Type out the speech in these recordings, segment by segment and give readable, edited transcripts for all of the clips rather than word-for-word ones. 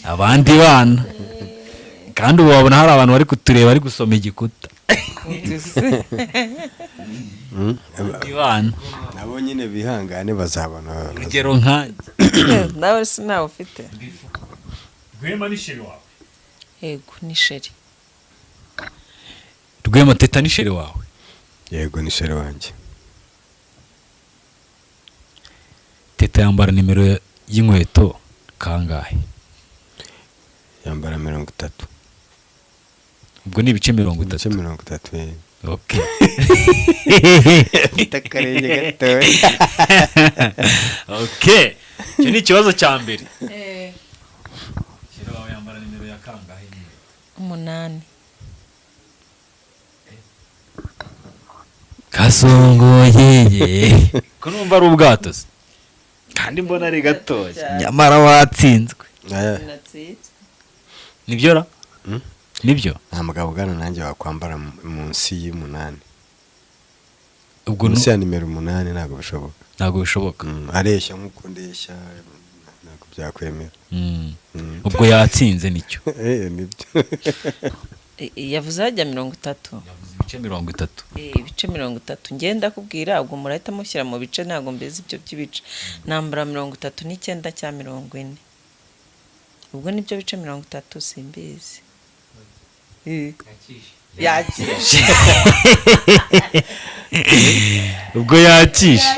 abandi bana kandi ubu wabona hari abantu bari kutureba bari gusoma igikuta ibana nabo nyine bihangane bazabona urugero nkanjye nawe sinawe ufite Rwema ni sheri wawe yego ni sheri Rwema Teta ni sheri wawe yego ni sheri wanjye Teta yambara nimero y'inkweto kangahe yambara 30 ubwo ni ibice 30 30 okay takarenge gato okay cyo ni ikibazo cya mbere sheri wawe yambara nimero ya kangahe 8 kasongoye ko numva ari ubwato se kandi mbona ari gatoya nyamara watsinzwe nibyo ra nibyo nta mugabo gano nanjye wakwambara munsi y'8 ubwo munsi ya nimero 8 ntago bishoboka areshya nkuko ndeshya ntago byakwemera ubwo yatsinze nicyo nibyo yavuze hajya 30 yavuze ibice 30 ibice 30 ngenda kubwira ubwo murahita mushyira mu bice ntago mbeze ibyo by'ibice nambara 39 cya 40 ubwo nibyo bice 30 simbizi yakishe ubwo yakishe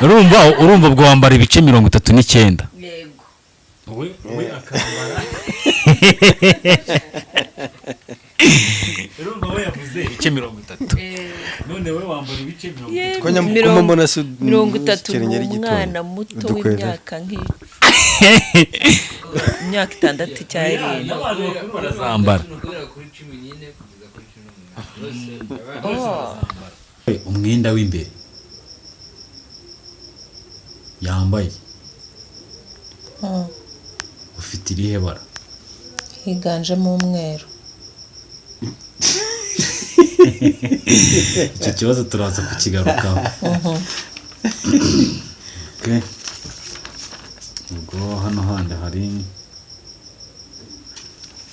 urumva ubwo wambara ibice 39 yego we akambara urumva we yavuze ibice 30 none we wambara ibice 30 ko nyamubona su 30 umwana muto w'imyaka imyaka 6 cyari n'abantu bakuru barazambara umwenda w'imbere yambaye ufite irihe bara higanjemo umweru icyo kibazo turaza kukigarukaho okay ubwo hano handi hari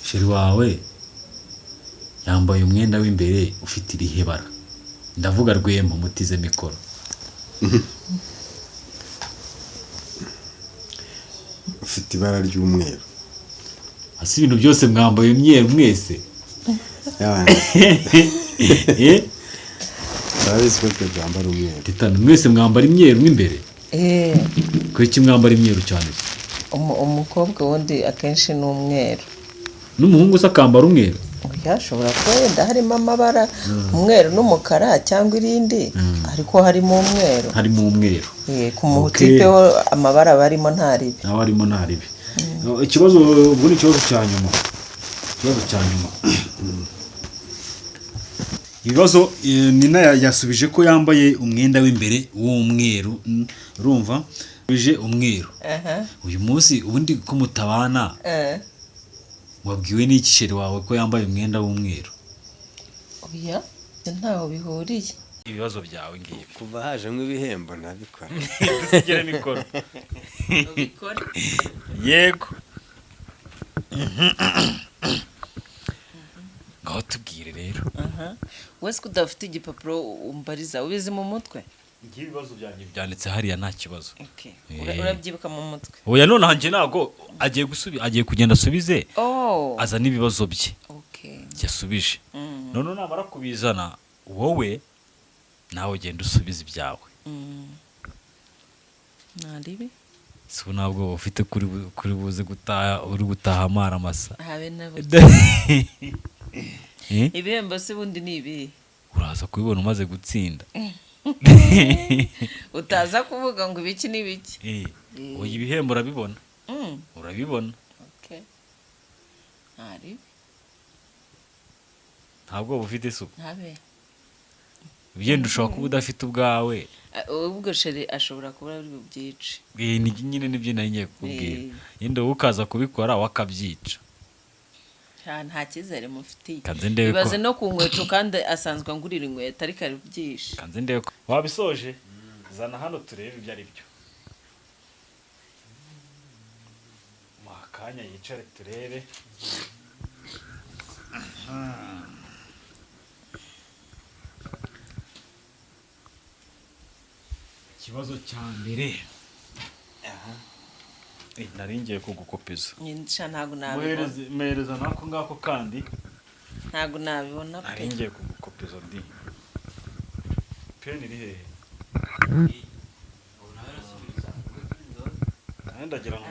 sheri wawe yambaye umwenda w'imbere ufite irihe bara ndavuga Rwema mutize mikoro ufite ibara ry'umweru hasi ibintu byose mwambaye imyeru mwese Sabizi ko twambara umweru Teta mwese mwambara imyeru imbere ko iki mwambara imyeru cyane umukobwa wundi akenshi ni umweru n'umuhungu se akambara umweru yashobora kuba yenda harimo amabara umweru n'umukara cyangwa irindi ariko harimo umweru ku mutipe amabara barimo ntaribi naho harimo ntaribi ikibazo ubwo ni ikibazo cya nyuma ibibazo Nina yasubije ko yambaye umwenda w'imbere w'umweru urumva bije umweru uyu munsi ubundi ko mutabana wabwiwe n'iki sheri wawe ko yambaye umwenda w'umweru oya ntaho bihuriye ibibazo byawe ngiye kuva hajemo ibihembo nabikora dusigere mikoro yego ngaho tubwire rero wese kudafite igipapuro umbariza ubizi mu mutwe ngiye ibibazo byanjye byanditse hariya nta kibazo urabyibuka mu mutwe oya none hanjye nago agiye kugenda asubize azana ibibazo bye yasubije none namara kubizana wowe nawe ugenda usubiza ibyawe naribi so ntabwo ufite kuri buze gutaha uri gutaha amara masa habe nabo ibihembo se bundi ni ibi uraza kubibona umaze gutsinda utaza kuvuga ngo ibiki n'ibiki oya ibihembo urabibona urabibona ntabwo bufite isuku ugenda ushobora kuba udafite ubwawe ubwo sheri ashobora kuba ari bubyice nyine nibyo nari ngiye kukubwira yenda wowe ukaza kubikora wakabyica nta cyizere mufitiye kanze ibaze no ku nkweto kandi asanzwe angurira inkweto ariko ari byinshi kanze ndebe ko wabisoje zana hano turebe ibyo ari byo kanya yicare turebe. Ikibazo cya mbere nari ngiye kugukopeza. Ntabwo nabibona. Muhereza nako ngako kandi. Ntabwo nabibona. Nari ngiye kugukopeza ndi. Peni iri hehe? Ndagira ngo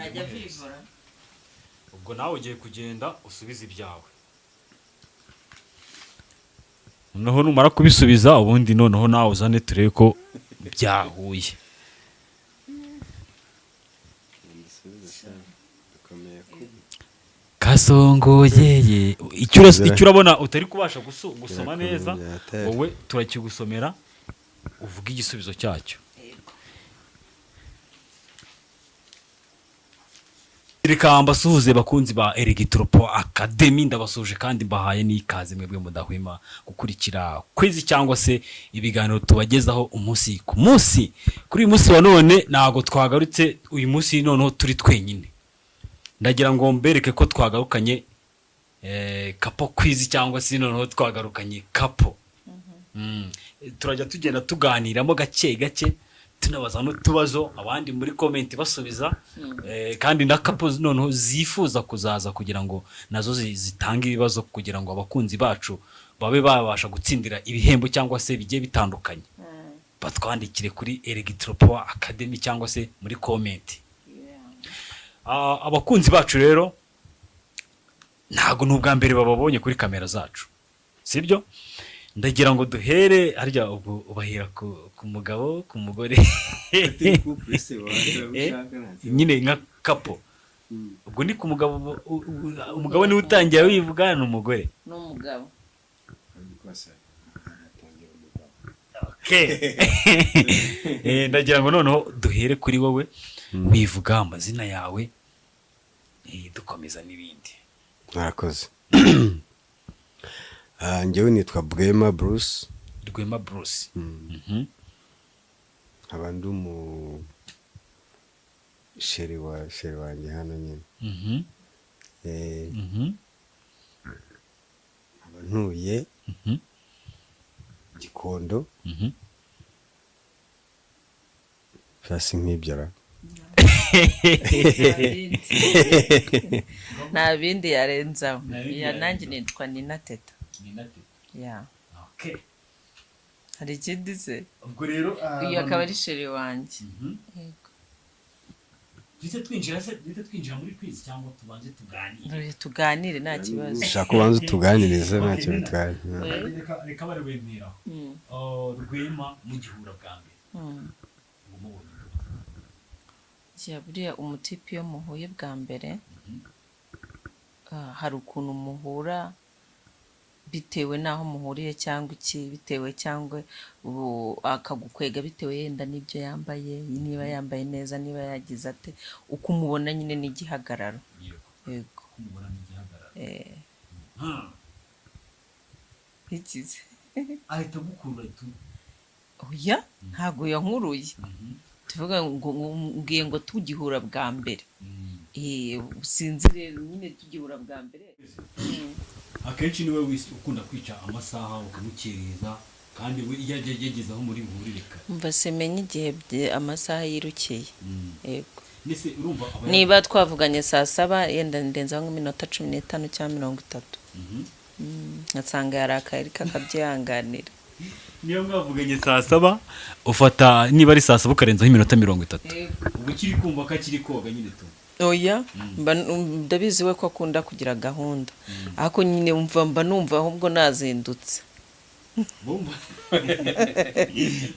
ubwo nawe ugiye kugenda usubize ibyawe. Noneho numara kubisubiza ubundi noneho nawe uzane turebe ko byahuye. Kasongoyeye icyo urabona utari kubasha gusoma neza wowe turakigusomera uvuga igisubizo cyacyo. Reka mbasuhuze bakunzi ba Electropo Academy, ndabasuje kandi mbahaye n'ikaze mwebwe mudahwema gukurikira quiz cyangwa se ibiganiro tubagezaho umunsi ku munsi. Kuri uyu munsi wa none nago twagarutse uyu munsi noneho turi twenyine. Ndagira ngo mbereke ko twagarukanye kapo quiz cyangwa se noneho twagarukanye kapo. Turajya tugenda tuganiramo gake gake tunabaza n'utubazo abandi muri comment basubiza kandi na kapo noneho zifuza kuzaza kugira ngo nazo zitanga ibibazo kugira ngo abakunzi bacu babe babasha gutsindira ibihembo cyangwa se bigiye bitandukanye. Batwandikire kuri Electropo Academy cyangwa se muri comment. Abakunzi bacu rero ntago n'ubwa mbere bababonye kuri kamera zacu, sibyo? Ndagira ngo duhere harya ubahira ku mugabo ku mugore nyine nka kapo. Ubwo ni ku mugabo, umugabo ni utangiye wivuga n'umugore n'umugabo. Ndagira ngo noneho duhere kuri wowe wivuga amazina yawe dukomeza n'ibindi. Murakoze. Njyewe nitwa Rwema Bruce. Rwema Bruce. Nkaba ndi sheri wanjye hano nyine. Nkaba ntuye Gikondo. Fasi nk'ibyara. Nta bindi yarenzaho. Nanjye nitwa Nina Teta. Ya. Okay. Hari ikindi se? Ubwo rero uyu akaba ari sheri wanjye. Yego. Dite twinjira muri quiz cyangwa tubanze tuganire. Tuganire nta kibazo. Ushaka kubanza tuganirize nta kibazo tuganire. Reka bari wemera. Rwema mu gihura bwa mbere. Buriya umutipe iyo muhuye bwa mbere hari ukuntu muhura bitewe n'aho muhuriye cyangwa iki, bitewe cyangwa akagukwega bitewe yenda n'ibyo yambaye, niba yambaye neza, niba yagize ate, uko umubona nyine n'igihagararo. Yego. Umubona n'igihagararo. Ikize. Ahita gukura tu. Oya, ntago yankuruye. Tuvuga ngo ngiye ngo tugihura bwa mbere. Sinzi rero nyine tugihura bwa mbere. Akenshi niwe ukunda kwica amasaha ukamukereza kandi we yageze aho muri buhurireka. Umva semenye igihe amasaha yirukiye. Yego. Nese urumva niba twavuganye saa 7 yenda ndenza nk'iminota 15 cyangwa 30. Nasanga yarakaye kakabyihanganira. Niyo mwavuganye saa 7 ufata niba ari saa 7 ukarenzaho iminota 30. Ubu kiri kumva ko akiri koga nyine tu. Oya, ndabizi we ko akunda kugira gahunda. Ariko nyine mba numva ahubwo nazindutse.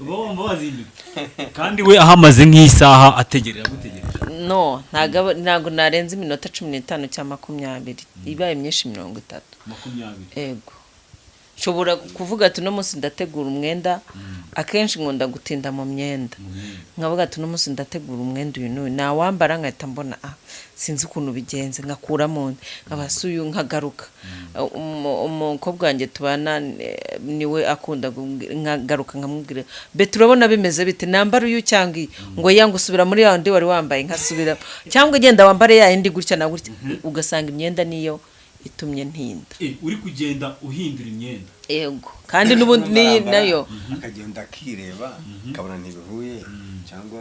Bomba wazindutse. Kandi we ahamaze nk'isaha ategerera gutegereza. No, ntago narenza iminota 15 cyangwa 20. Ibaye myinshi 30. 20. Ego. nshobora kuvuga ati uno munsi ndategura umwenda akenshi nkunda gutinda mu myenda nkavuga ati uno munsi ndategura umwenda uyu n'uyu nawambara nkahita mbona sinzi ukuntu bigenze nkakura mu nda nkabasuye nkagaruka umukobwa wanjye tubana niwe akunda nkagaruka nkamubwira beti urabona bimeze bite nambara uyu cyangwa ngo yanga usubira muri ya ndi wari wambaye nkasubira cyangwa igenda wambare ya indi gutya na gutya ugasanga imyenda niyo itumye ntinda uri kugenda uhindura imyenda yego kandi n'ubundi nayo akagenda akireba akabona ntibihuye cyangwa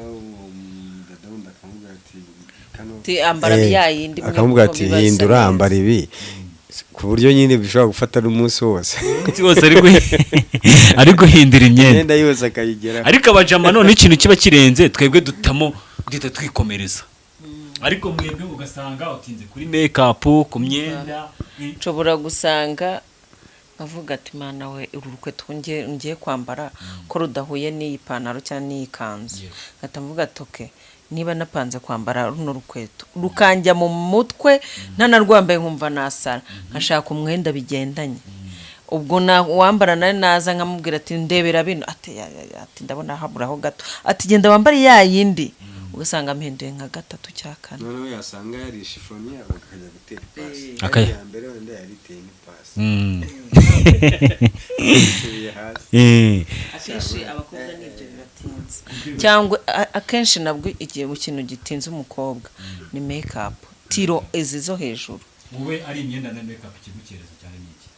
ndadonda akamubwira ati ambara yayindi akamubwira ati hindura ambara ibi ku buryo nyine bishobora gufata n'umunsi wose ari guhindura imyenda yose akayigeraho ariko abajama none ikintu kiba kirenze twebwe dutamo duhita twikomereza ariko mwebwe ugasanga utinze kuri make-up ku myenda nshobora gusanga avuga ati mana we uru rukweto ngiye kwambara ko rudahuye n'iyi pantaro cyangwa n'iyi kanzu ngahita mvuga ati okay niba napanze kwambara runo rukweto rukanjya mu mutwe ntanarwambaye nkumva nasara nkashaka umwenda bigendanye ubwo wambara nawe naza nkamubwira ati ndebera bino ati ndabona haburaho gato ati genda wambare ya yindi ugasanga mpinduye nka 3 cya 4 noneho yasanga yari shifoni akajya gutera ipasi akajya mbere wenda yari teye ipasi akenshi abakobwa n'ibyo bibatinze cyangwa akenshi nabwo igihe ikintu gitinze umukobwa ni make-up tiro izi zo hejuru wowe ari imyenda na make-up kigukereza cyane n'iki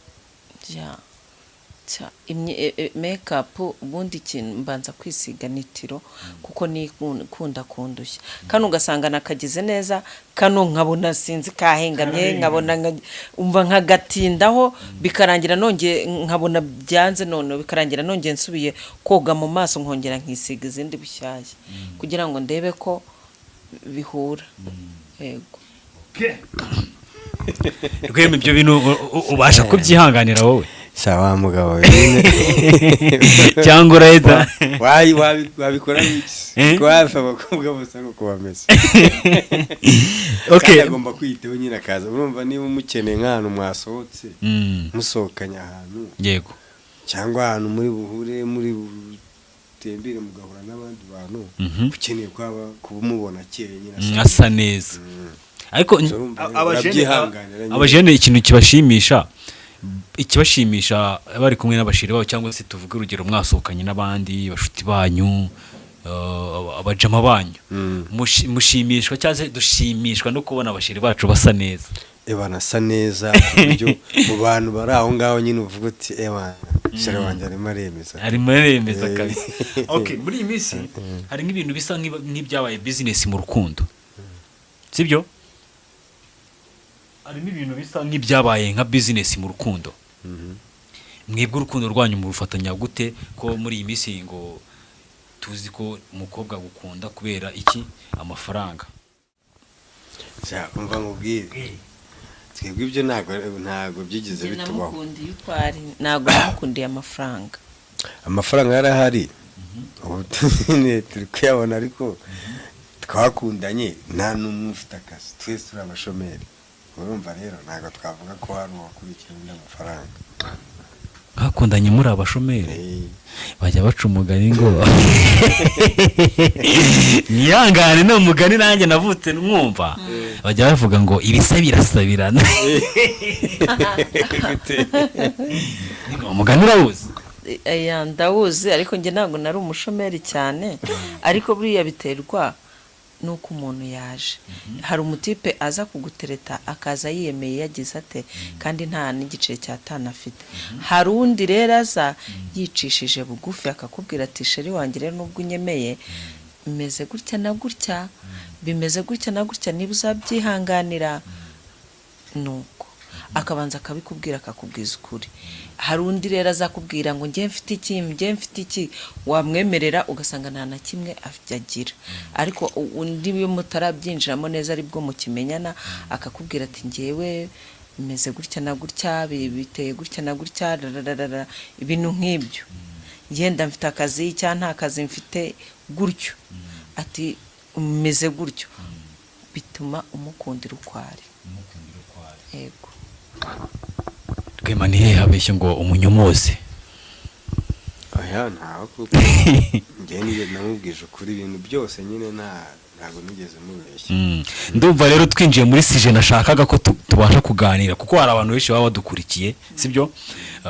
make-up ubundi ikintu mbanza kwisiga nitiro kuko ni kunda kundushya kano ugasanga nakagize neza kano nkabona sinzi kahengamye nkabona umva nkagatindaho bikarangira nongeye nkabona byanze none bikarangira nongeye nsubiye koga mu maso nkongera nkisiga izindi bushyashya kugira ngo ndebe ko bihura yego rweme ibyo bintu ubasha kubyihanganira wowe sawa mugabo wenyine cyangwa urahita wabikora iki kwafa abakobwa bose ngo kubameze okay agomba kwiteho nyine akaza urumva niba umukeneye nk'ahantu mwasohotse musohokanya ahantu yego cyangwa ahantu muri buhure muri tembere mugahura n'abandi bantu ukeneye kubumubona akeye nyine asa neza ariko abajene ikintu kibashimisha ikibashimisha bari kumwe n'abashiri babo cyangwa se tuvuge urugero mwasohokanye n'abandi bashuti banyu abajama banyu mushimishwa cyangwa se dushimishwa no kubona abashiri bacu basa neza banasa neza kuburyo mu bantu bari aho ngaho nyine uvuga uti shari wanjye arimo aremeza kabisa okay muri iyi minsi hari nk'ibintu bisa nk'ibyabaye business mu rukundo sibyo hari n'ibintu bisa nk'ibyabaye nka business mu rukundo mwebwe urukundo rwanyu mu rufatanya gute ko muri iyi minsi ngo tuzi ko umukobwa gukunda kubera iki amafaranga umva mubwire twebwe ibyo ntago byigeze bitubaho ntago namukundiye amafaranga yarahari turi kuyabona ariko twakundanye nta n'umwe ufite akazi twese turi abashomeri urumva rero ntago twavuga ko hari uwakurikirana n'amafaranga bakundanye muri abashomeri bajya baca umugani ngo niyangane no mugani nanjye navutse mwumva bajya bavuga ngo ibisa birasabirana umugani urawuzi ndawuzi ariko njye ntabwo nari umushomeri cyane ariko buriya biterwa nuko umuntu yaje hari umutipe aza kugutereta akaza yiyemeye yagize ate kandi nta n'igiceri cya 5 afite hari undi rero aza yicishije bugufi akakubwira ati sheri wanjye rero nubwo unyemeye bimeze gutya na gutya bimeze gutya na gutya niba uzabyihanganira nuko akabanza akabikubwira akakubwiza ukuri hari undi rero azakubwira ngo njye mfite iki wamwemerera ugasanga nta na kimwe agira ariko undi iyo mutarabyinjiramo neza aribwo mukimenyana akakubwira ati njyewe bimeze gutya na gutya biteye gutya na gutya ibintu nk'ibyo ngenda mfite akazi cyangwa nta kazi mfite gutyo ati umeze gutyo bituma umukundira ukwari yego Rwema ni hehe habeshye ngo umunyomoze? Oya ntaho kuko njye niyo namubwije ukuri ibintu byose nyine ntabwo nigeze mubeshya. Ndumva rero twinjiye muri sije nashakaga ko tubasha kuganira kuko hari abantu benshi baba badukurikiye sibyo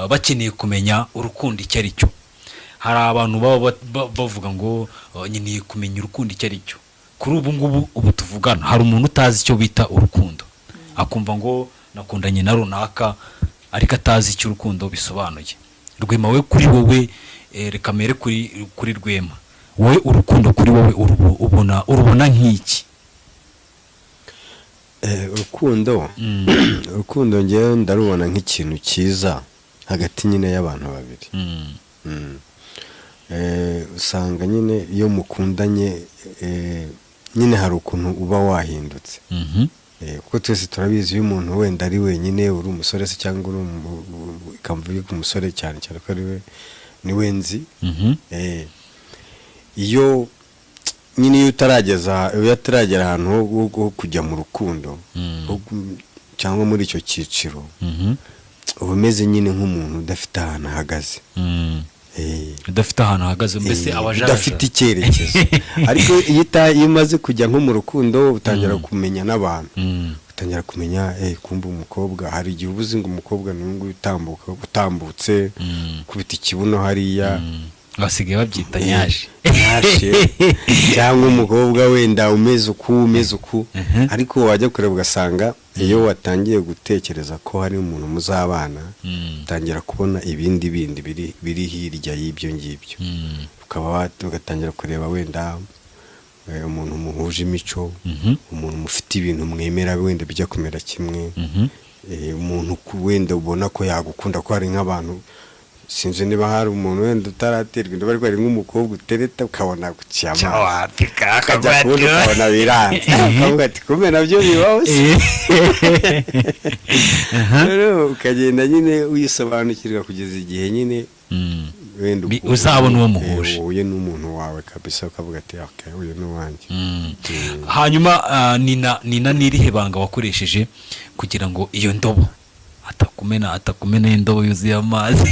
bakeneye kumenya urukundo icyo ari cyo. Hari abantu baba bavuga ngo nyine kumenya urukundo icyo ari cyo. Kuri ubu tuvugana hari umuntu utazi icyo bita urukundo, akumva ngo nakundanye na runaka ariko atazi icyo urukundo bisobanuye. Rwema we kuri wowe reka mere kuri Rwema, wowe urukundo kuri wowe urubona nk'iki? Urukundo njyewe ndarubona nk'ikintu cyiza hagati nyine y'abantu babiri. Usanga nyine iyo mukundanye nyine hari ukuntu uba wahindutse. Kuko twese turabizi iyo umuntu wenda ari wenyine uri umusore se cyangwa ikamvuye ku musore cyane cyane ko ari we ni we nzi. Iyo nyine iyo utaragera ahantu ho kujya mu rukundo cyangwa muri icyo cyiciro uba umeze nyine nk'umuntu udafite ahantu ahagaze. Udafite ahantu ahagaze mbese abajaja udafite icyerekezo. Ariko iyo umaze kujya nko mu rukundo utangira kumenya n'abantu, utangira kumenya kumva umukobwa hari igihe ubuzi ngo umukobwa n'ungu utambutse kubita ikibuno hariya basigaye babyita nyaje cyangwa umukobwa wenda umeze uku ariko wajya kureba ugasanga iyo watangiye gutekereza ko hari umuntu muzabana utangira kubona ibindi biri hirya y'ibyo ngibyo, ugatangira kureba wenda umuntu muhuje imico, umuntu mufite ibintu mwemera wenda bijya kumera kimwe, umuntu wenda ubona ko yagukunda ko hari nk'abantu sinzi niba hari umuntu wenda utaraterwa inda bari kwari nk'umukobwa utereta ukabona gucyama akajya kubona ukabona biranze ukavuga ati kumbe nabyo bibaho se. Rero ukagenda nyine wisobanukirwa kugeza igihe nyine wenda uzabona uwo muhuje uye n'umuntu wawe kabisa ukavuga ati okay uyu ni uwanjye. Hanyuma nina nirihe banga wakoresheje kugira ngo iyo ndobo atakumena indobo yuzuye amazi?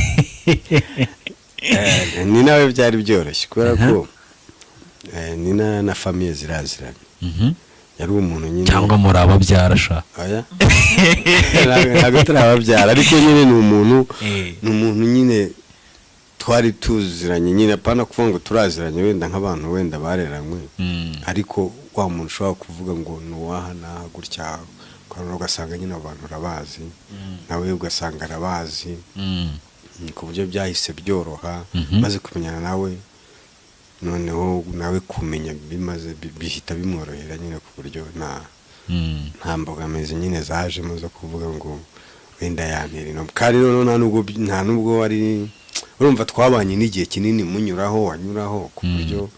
Ni nawe byari byoroshye kubera ko ni na famille ziraziranye. Yari umuntu nyine cyangwa muri ababyara sha oya ntabwo turababyara ariko nyine ni umuntu nyine twari tuziranye nyine apana kuvuga ngo turaziranye wenda nk'abantu wenda bareranywe ariko wa muntu ushobora kuvuga ngo ni uwahana gutya ugasanga nyine abantu urabazi nawe ugasanga arabazi ku buryo byahise byoroha maze kumenyana nawe noneho nawe kumenya bimaze bihita bimworohera nyine ku buryo nta mbogamizi nyine zajemo zo kuvuga ngo wenda yanterino kandi noneho nta nubwo wari urumva twabanye n'igihe kinini wanyuraho ku buryo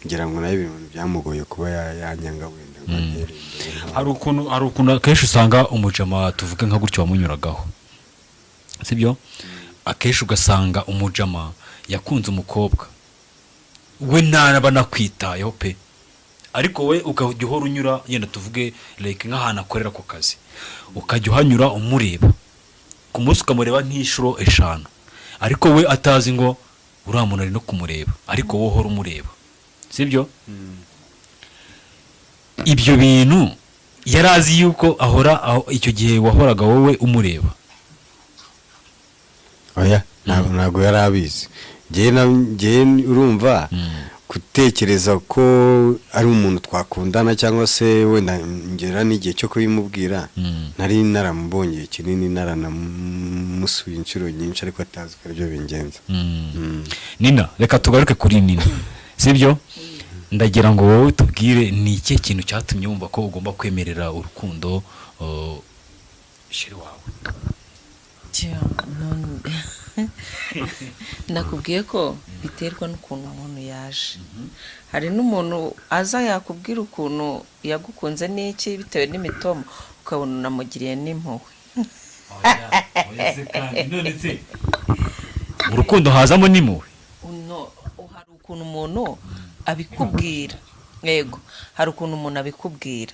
ngira ngo nayo ibintu byamugoye kuba yanyanga wenda hari ukuntu akenshi usanga umujama tuvuge nka gutyo wamunyuragaho sibyo akenshi ugasanga umujama yakunze umukobwa we naba nakwitayeho pe ariko we ukajya uhora unyura yenda tuvuge like nk'ahantu akorera ku kazi ukajya uhanyura umureba ku munsi ukamureba nk'inshuro 5 ariko we atazi ngo uriya muntu ari no kumureba ariko wowe uhora umureba sibyo? Ibyo bintu yarazi yuko ahora icyo gihe wahoraga wowe umureba? Oya ntabwo yarabizi. Ngiye urumva gutekereza ko ari umuntu twakundana cyangwa se wenda ngera n'igihe cyo kubimubwira nari naramubonye kinini naranamusuye inshuro nyinshi ariko atazi ko aribyo bingenza. Nina reka tugaruke kuri Nina sibyo? Ndagira ngo wowe tubwire ni iki kintu cyatumye wumva ko ugomba kwemerera urukundo shiri wawe? Nakubwiye ko biterwa n'ukuntu umuntu yaje. Hari n'umuntu aza yakubwira ukuntu yagukunze n'iki bitewe n'imitomo ukabona unamugiriye n'impuhwe. None se urukundo hazamo n'impuhwe? Hari ukuntu umuntu abikubwira. Yego hari ukuntu umuntu abikubwira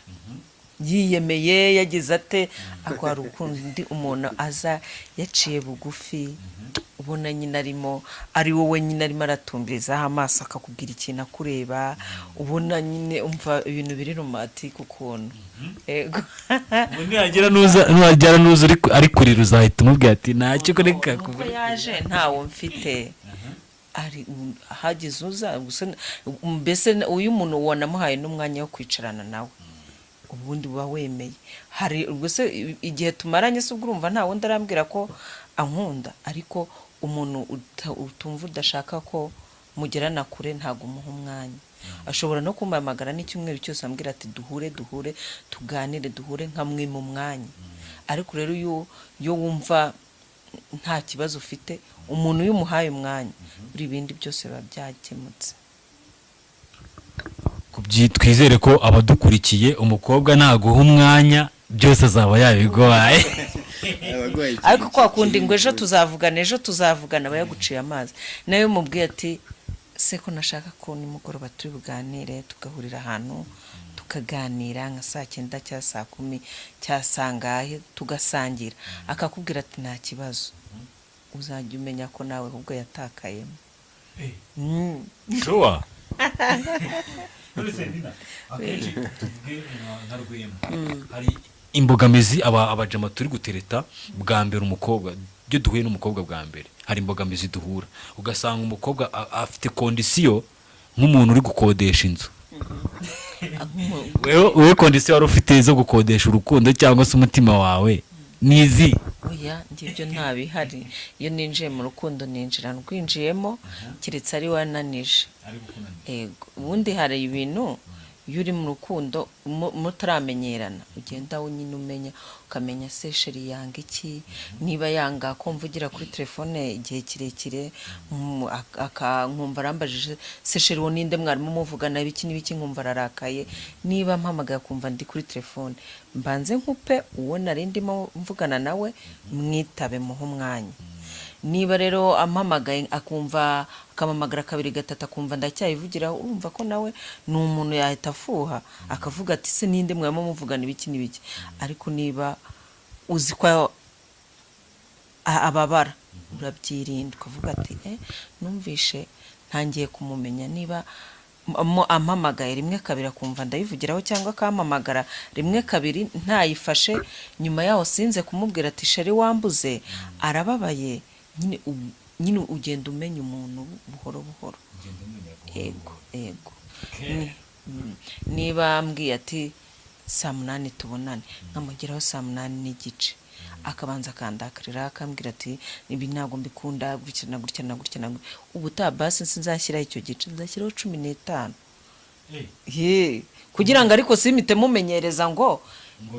yiyemeye yagize ate ako hari ukundi umuntu aza yaciye bugufi ubona nyine ari wowe nyine arimo aratumbirizaho amaso akakubwira ikintu akureba ubona nyine umva ibintu biri romantike ukuntu yego nuhagera nuza ari kurira uzahita umubwira ati ntacyo kureka kuko yaje ntawo mfite ari hagize uza mbese uyu muntu wanamuhaye n'umwanya wo kwicarana nawe ubundi buba wemeye hari ubwo se igihe tumaranye se ubwo urumva nta wundi arambwira ko ankunda ariko umuntu utumva udashaka ko mugerana kure ntago umuha umwanya ashobora no kumpamagara n'icyumweru cyose ambwira ati duhure tuganire duhure nkamwe mu mwanya ariko rero yo wumva nta kibazo ufite umuntu yumuhaye umwanya buri bindi byose biba byakemutse twizere ko abadukurikiye umukobwa naguha umwanya byose azaba yabigoye ariko kwa kundi ngo ejo tuzavugana aba yaguciye amazi nawe mubwiye ati se ko nashaka ko nimugoroba turi buganire tugahurira ahantu tukaganira nka 9 cyangwa 10 cyangwa sangahe tugasangira akakubwira ati nta kibazo uzajya umenya ko nawe ubwo yatakayemo sure hari imbogamizi abajama turi gutereta bwa mbere umukobwa byo duhuye n'umukobwa bwa mbere hari imbogamizi duhura ugasanga umukobwa afite kondisiyo nk'umuntu uri gukodesha inzu wewe kondisiyo wari ufite zo gukodesha urukundo cyangwa se umutima wawe nizi oya ngibyo ntabihari iyo ninjiye mu rukundo ninjira rwinjiyemo kiretse ari wananije yego ubundi hari ibintu iyo uri mu rukundo mutaramenyerana ugenda nyine umenya ukamenya se sheri yanga iki niba yanga kumva ugira kuri telefone igihe kirekire akankumva arambajije se sheri wo ninde mwarimu muvugana ibiki n'ibiki nkumva ararakaye niba mpamagaye kumva ndi kuri telefone mbanze nkupe uwo nari ndimo mvugana nawe mwitabe muho umwanya niba rero ampamagaye akumva akamamagara 2 3 akumva ndacyayivugira urumva ko nawe ni umuntu yahita afuha akavuga ati se ninde mwarimu muvugana ibiki n'ibiki ariko niba uzi ko ababara urabyirinda ukavuga ati numvishe ntangiye kumumenya niba ampamagaye 1 2 akumva ndayivugiraho cyangwa akampamagara 1 2 ntayifashe nyuma yaho sinze kumubwira ati sheri wambuze arababaye nyine ugenda umenya umuntu buhoro buhoro yego niba ambwiye ati 8 tubonane nkamugeraho 8:30 akabanza akandakarira akambwira ati ibi ntago mbikunda gutya ubutaha basi sinzashyiraho icyo gice nzashyiraho 15 kugira ngo ariko simite mumenyereza ngo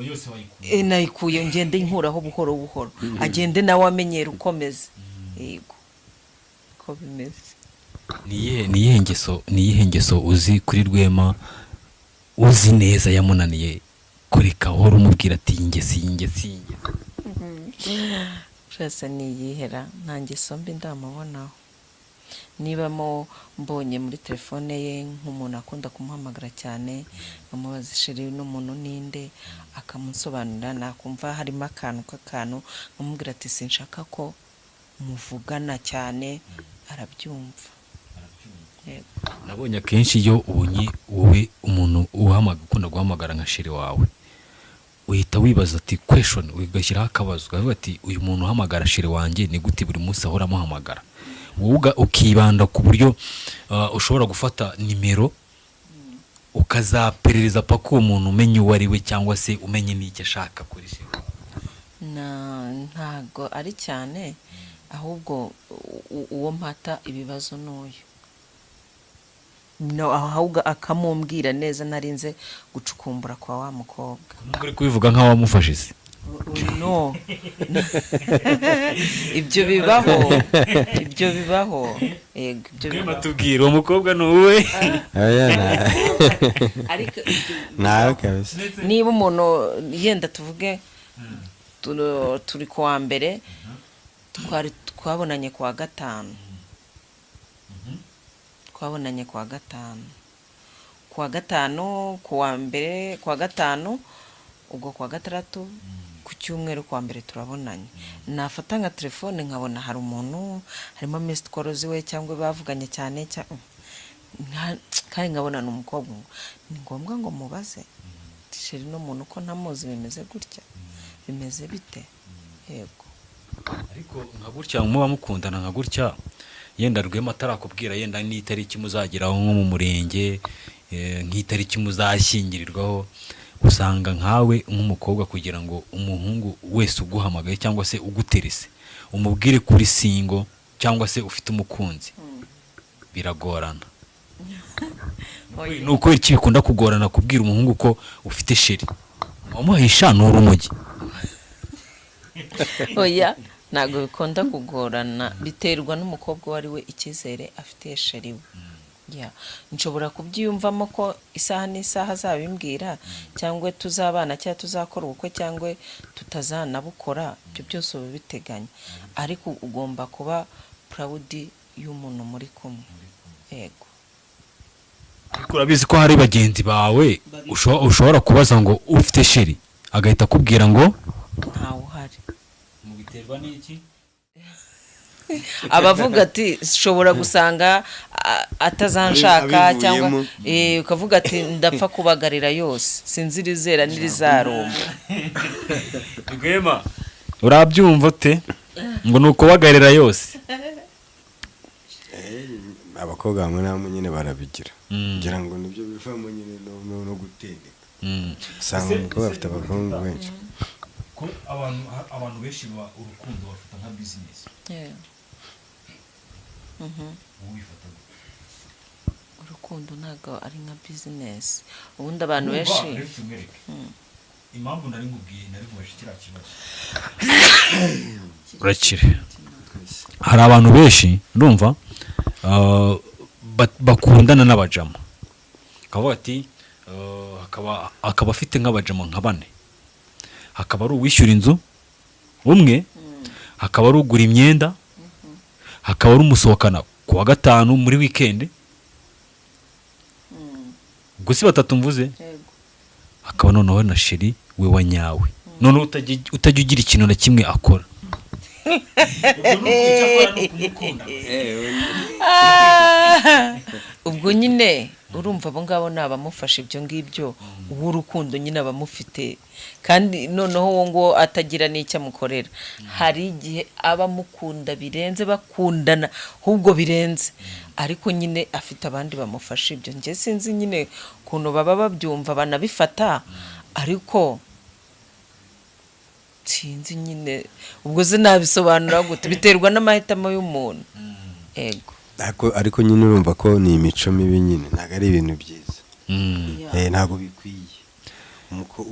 yose wayikuye nayikuye ngende nkuraho buhoro buhoro agende nawe amenyera ukomeze yego ko bimeze niyihe ngeso uzi kuri Rwema uzi neza yamunaniye kureka horo umubwira ati ingesi Prasa niyihera nta ngeso mbi ndamubonaho niba mbonye muri telefone ye nk'umuntu akunda kumuhamagara cyane amubaza sheri n'umuntu ninde akamusobanurira nakumva harimo akantu nkamubwira ati sinshaka ko muvugana cyane arabyumva nabonye akenshi iyo ubonye wowe umuntu ukunda guhamagara nka sheri wawe uhita wibaza ati question ugashyiraho akabazo ukavuga ati uyu muntu uhamagara sheri wanjye ni gute buri munsi ahora amuhamagara wowe ukibanda ku buryo ushobora gufata nimero ukazaperereza paka uwo muntu umenye uwo ari we cyangwa se umenye n'icyo ashaka kuri sheri ntago ari cyane ahubwo uwo mpata ibibazo n'uyu ahubwo akamumbwira neza narinze gucukumbura kwa wa mukobwa uri kubivuga nk'aho wamufashije no ibyo bibaho yego ibyo bibaho tubwira uwo mukobwa ni uwe ariko nawe kabisa niba umuntu yenda tuvuge turi kuwa mbere twabonanye kuwa gatanu kuwa gatanu kuwa mbere kuwa gatanu ubwo kwa gatandatu ku cyumweru kwa mbere turabonanye nafata nka telefone nkabona hari umuntu harimo missed calls we cyangwa bavuganye cyane kandi nkabona n'umukobwa ni ngombwa ngo mubaze tisheri no muntu ko ntamuzi bimeze gutya bimeze bite yego ariko nka gutya muba mukundana nka gutya yenda Rwema atarakubwira yenda n'itariki muzageraho nko mu murenge nk'itariki muzashyingirirwaho usanga nkawe nk'umukobwa kugira ngo umuhungu wese uguhamagaye cyangwa se uguterese umubwire kuri singo cyangwa se ufite umukunzi biragorana nuko iki bikunda kugorana kubwira umuhungu ko ufite sheri wamuhisha n'urumogi oya ntago bikunda kugorana biterwa n'umukobwa wari we icyizere afite sheri we nshobora kubyiyumvamo ko isaha n'isaha azabimbwira cyangwa tuzabana cyangwa tuzakora ubukwe cyangwa tutazanabukora ibyo byose ubiteganya ariko ugomba kuba proud y'umuntu muri kumwe yego urabizi ko hari bagenzi bawe ushobora kubaza ngo ufite sheri agahita akubwira ngo ntawe uhari mubiterwa n'iki abavuga ati shobora gusanga atazanshaka cyangwa ukavuga ati ndapfa kubagarira yose sinzi rizera n'irizarumba Rwema urabyumva ute ngo nuko bagarira yose abakobwa bamwe namwe nyine barabigira ngira ngo nibyo bivamo nyine no gutendeka usanga umukobwa afite abakobwa benshi ko abantu benshi urukundo bafata nka business urukundo ntabwo ari nka business ubundi abantu benshi impamvu nari nkubwiye nari kubasha kiriya kibazo urakire hari abantu benshi ndumva bakundana n'abajama akavuga ati akaba afite nk'abajama nka 4 hakaba ari uwishyura inzu umwe hakaba ari ugura imyenda hakaba ari umusohokana ku wa gatanu muri weekend gusi 3 mvuze hakaba noneho na sheri we wanyawe none utajya ugira ikintu na kimwe akora ubwo nyine urumva abo ngabo nabamufasha ibyo ngibyo uw'urukundo nyine abamufite kandi noneho uwo ngo atagira n'icyo amukorera hari igihe aba mukunda birenze bakundana ahubwo birenze ariko nyine afite abandi bamufasha ibyo njye sinzi nyine ukuntu baba babyumva banabifata ariko sinzi nyine ubwo nabisobanura gute biterwa n'amahitamo y'umuntu yego ariko nyine urumva ko ni imico mibi nyine ntabwo ari ibintu byiza ntabwo bikwiye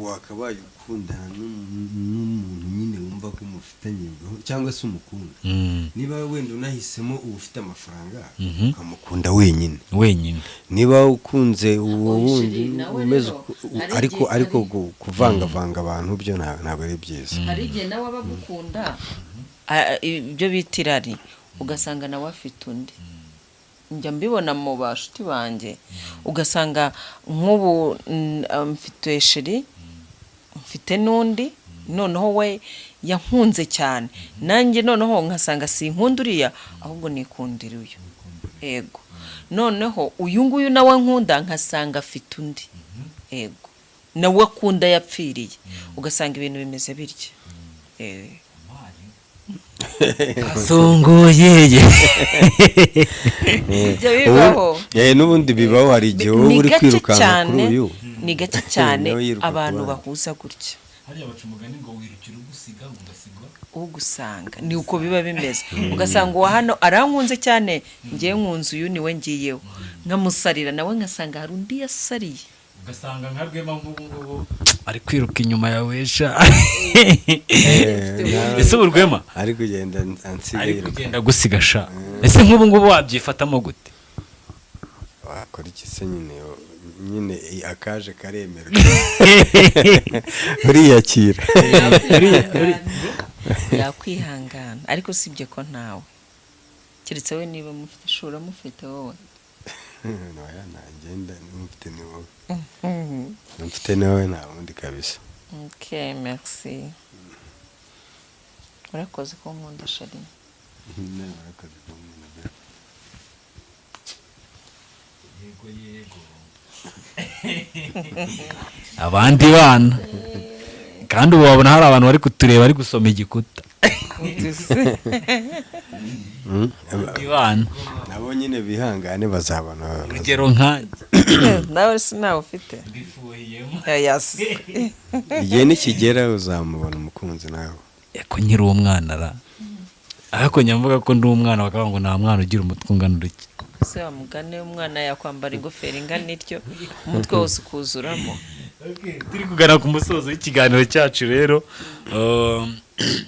wakabaye ukundana n'umuntu nyine wumva ko mufitanye cyangwa se umukunda niba wenda unahisemo uba ufite amafaranga ukamukunda wenyine niba ukunze uwo wundi umeze ariko kuvangavanga abantu byo ntabwo ari byiza hari igihe nawe abagukunda ibyo bita irari ugasanga nawe afite undi njya mbibona mu bashuti banjye ugasanga nk'ubu mfite sheri mfite n'undi noneho we yankunze cyane nanjye noneho nkasanga sinkunda uriya ahubwo nikundira uyu yego noneho uyu nguyu nawe nkunda nkasanga afite undi yego nawe akunda yapfiriye ugasanga ibintu bimeze bityo songoyeye ibyo bibaho n'ubundi bibaho hari igihe wowe uri kwirukanka kuri uyu ni gake cyane abantu bahuza gutya hariya baca umugani ngo wirukira ugusiga ugasigwa ugusanga ni uko biba bimeze ugasanga uwa hano arankunze cyane ngiye nkunze uyu niwe ngiyeho nkamusarira nawe nkasanga hari undi yasariye ugasanga nka Rwema nk'ubu ari kwiruka inyuma yawe sha ese Rwema ari kugenda gusiga sha ese nk'ubu ngubu wabyifatamo gute wakora iki se nyine akaje karemera uriyakira yakwihangana ariko sibye ko ntawe keretse we niba mufite ishuri mufite wowe nagenda mfite ni wowe mfite nawe nta wundi kabisa Okay, merci. Urakoze ko nkunda shari. abandi bana kandi ubu wabona hari abantu bari kutureba bari gusoma igikuta. abandi bana nabo nyine bihangane bazabona urugero nkanjye Nawe sinawe ufite. Yes. igihe nikigera uzamubona umukunzi nawe. ko nkiri umwana ra ariko nyamvuga ko ndi umwana bakavuga ngo nta mwana ugira umutwe ungana uruki. Se wamugane umwana yakwambara ingofero ingana ityo umutwe wose ukuzuramo. turi kugana ku musozo w'ikiganiro cyacu rero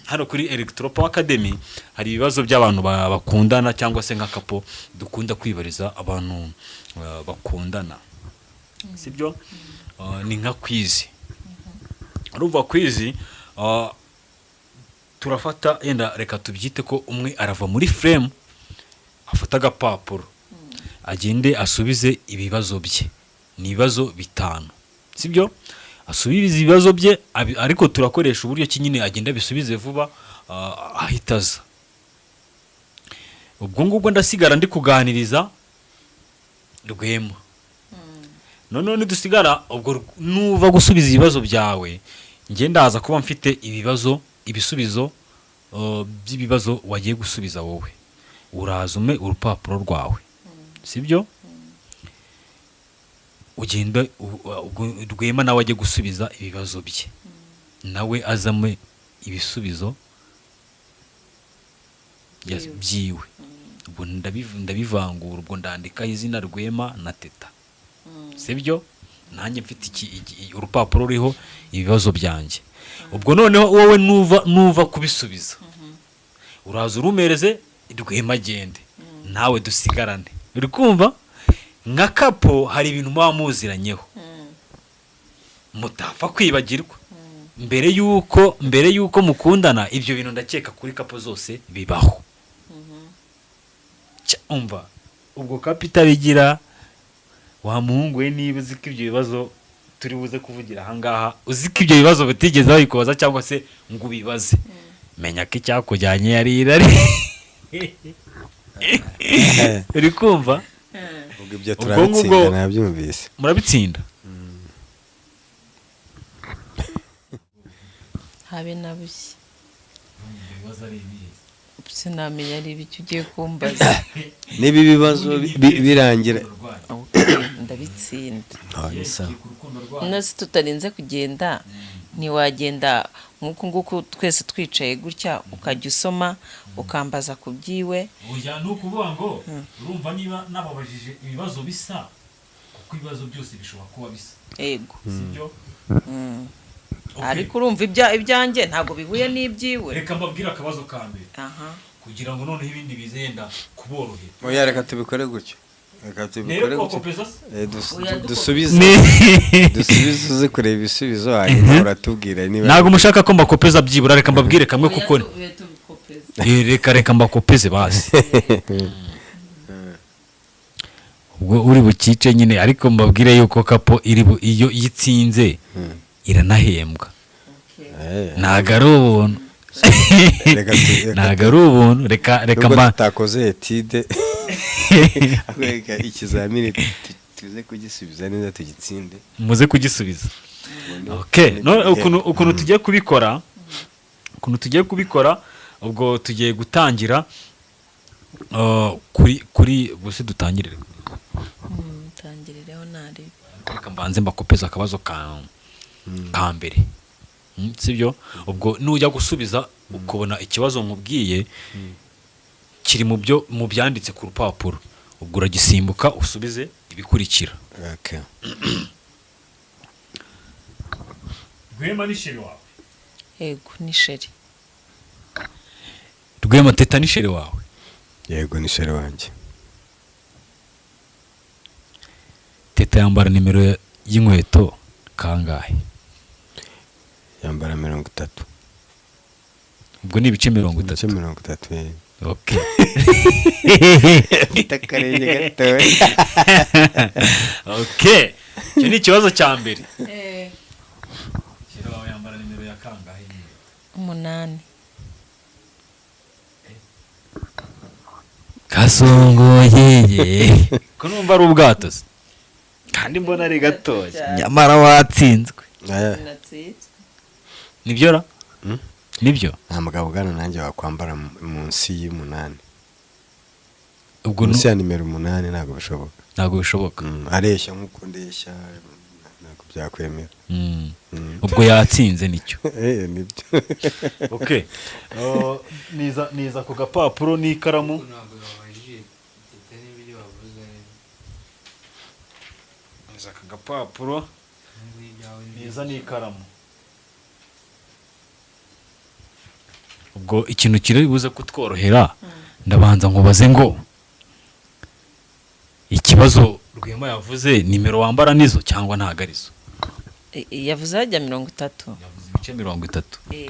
hano kuri Electropower Academy hari ibibazo by'abantu bakundana cyangwa se nka kapo dukunda kwibariza abantu bakundana, sibyo? Ni nka kwizi. Urumva kwizi turafata yenda reka tubyite ko umwe arava muri frame afata agapapuro agende asubize ibibazo bye. Ni ibibazo 5, sibyo? Asubize ibibazo bye ariko turakoresha uburyo kinyine agenda bisubize vuba ahitaza. Ubwo ngubwo ndasigara ndi kuganiriza Rwema. None dusigara ubwo nuva gusubiza ibibazo byawe nge ndaza kuba mfite ibisubizo by'ibibazo wagiye gusubiza wowe. Urazume urupapuro rwawe, sibyo? Ugenda Rwema nawe ajye gusubiza ibibazo bye, nawe azame ibisubizo byiwe. Ubwo ndabivangura, ubwo ndandika izina Rwema na Teta, sibyo? Nanjye mfite urupapuro ruriho ibibazo byanjye. Ubwo noneho wowe nuva kubisubiza uraza urumereze Rwema agende, nawe dusigarane. Uri kumva? Nka kapo hari ibintu muba muziranyeho mutapfa kwibagirwa mbere yuko mukundana. Ibyo bintu ndakeka kuri kapo zose bibaho. Umva ubwo kapita bigira wa muhungu we, niba uzi ko ibyo bibazo turi buze kuvugira ahangaha, uzi ko ibyo bibazo bitigeze babikubaza cyangwa se ngo ubibaze, menya ko icyakujyanye yari irari. Uri kumva? ubwo ibyo turabitsinda nabyumvise. Murabitsinda? Habe nabushye. Sinamenya ari ibiki ugiye kumbaza. Niba ibibazo birangira ndabitsinda. Nasi tutarinze kugenda ntiwagenda nk'uko twese twicaye gutya ukajya usoma ukambaza ku byiwe. Oya nukuvuga ngo urumva niba nababajije ibibazo bisa kuko ibibazo byose bishobora kuba bisa. Yego. Sibyo? Ariko urumva ibyanjye ntago bihuye n'ibyiwe. Reka mbabwira akabazo ka mbere. Aha. Kugira ngo noneho ibindi bizenda kuborohera. Oya reka tubikore gutyo. Dusubize uze kureba ibisubizo hanyuma uratubwira niba ntago mushaka ko mbakopeza byibura. Reka mbabwire kamwe kuko reka mbakopeze basi. Ubwo uri bukice nyine, ariko mbabwire yuko kapo iyo yitsinze iranahembwa. Ntago ari ubuntu. Ntago ari ubuntu. Reka mba takoze etide akwega ikizamini tuze kugisubiza neza tugitsinde. Muze kugisubiza. Okay, no ukuntu tugiye kubikora, ubwo tugiye gutangira kuri bose dutangirire. Tangirireho nari. Reka mbanze mbakopeza akabazo ka mbere. Sibyo? Ubwo nujya gusubiza ukabona ikibazo nkubwiye kiri mu byanditse ku rupapuro, ubwo uragisimbuka usubize ibikurikira. Okay. Rwema ni sheri wawe? Yego ni sheri. Rwema Teta ni sheri wawe? Yego ni sheri wanjye. Teta yambara nimero y'inkweto kangahe? Yambara 30. Ubwo ni ibice 30. 30. Okay. Takarenge gato. Okay. Cyo ni ikibazo cya mbere. 8. kasongoyeye ko numva ari ubwato se kandi mbona ari gatoya nyamara watsinzwe Natsinzwe. nibyo ra nibyo nta mugabo ugana nanjye wakwambara munsi y'umunani ubwo munsi ya nimero 8 ntabwo bishoboka ntabwo bishoboka areshya nk'uko ndeshya ntabwo byakwemera ubwo yatsinze nicyo nibyo okay niza ku gapapuro n'ikaramu niza ku gapapuro niza n'ikaramu ubwo ikintu kiri buze kutworohera ndabanza nkubaze ngo ikibazo Rwema yavuze nimero wambara nizo cyangwa ntago arizo yavuze hajya 30. yavuze ibice 30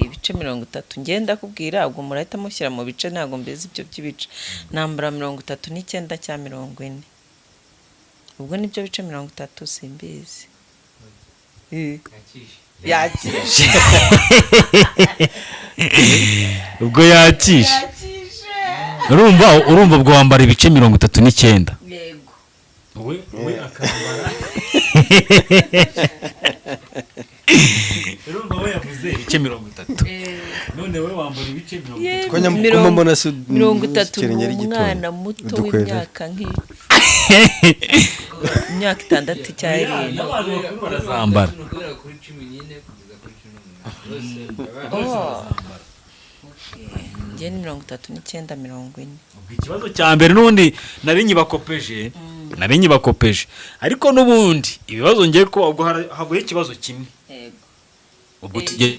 ibice 30 ngenda kubwira ubwo murahita mushyira mu bice ntago mbeze ibyo by'ibice nambara 39 cya 40. ubwo nibyo bice 30 simbizi yakishe ubwo yakishe urumva ubwo wambara ibice 39. yego we akambara urumva we yavuze ibice 30 none we wambara ibice 30 ko nyamukoma mbona se 30 umwana muto w'imyaka imyaka 6 cyangwa 7. n'abantu bakuru barazambara njye ni 39 40. ikibazo cya mbere n'ubundi nari nyibakopeje ariko n'ubundi ibibazo ngiye ko ubwo havuye ikibazo kimwe ubwo tugiye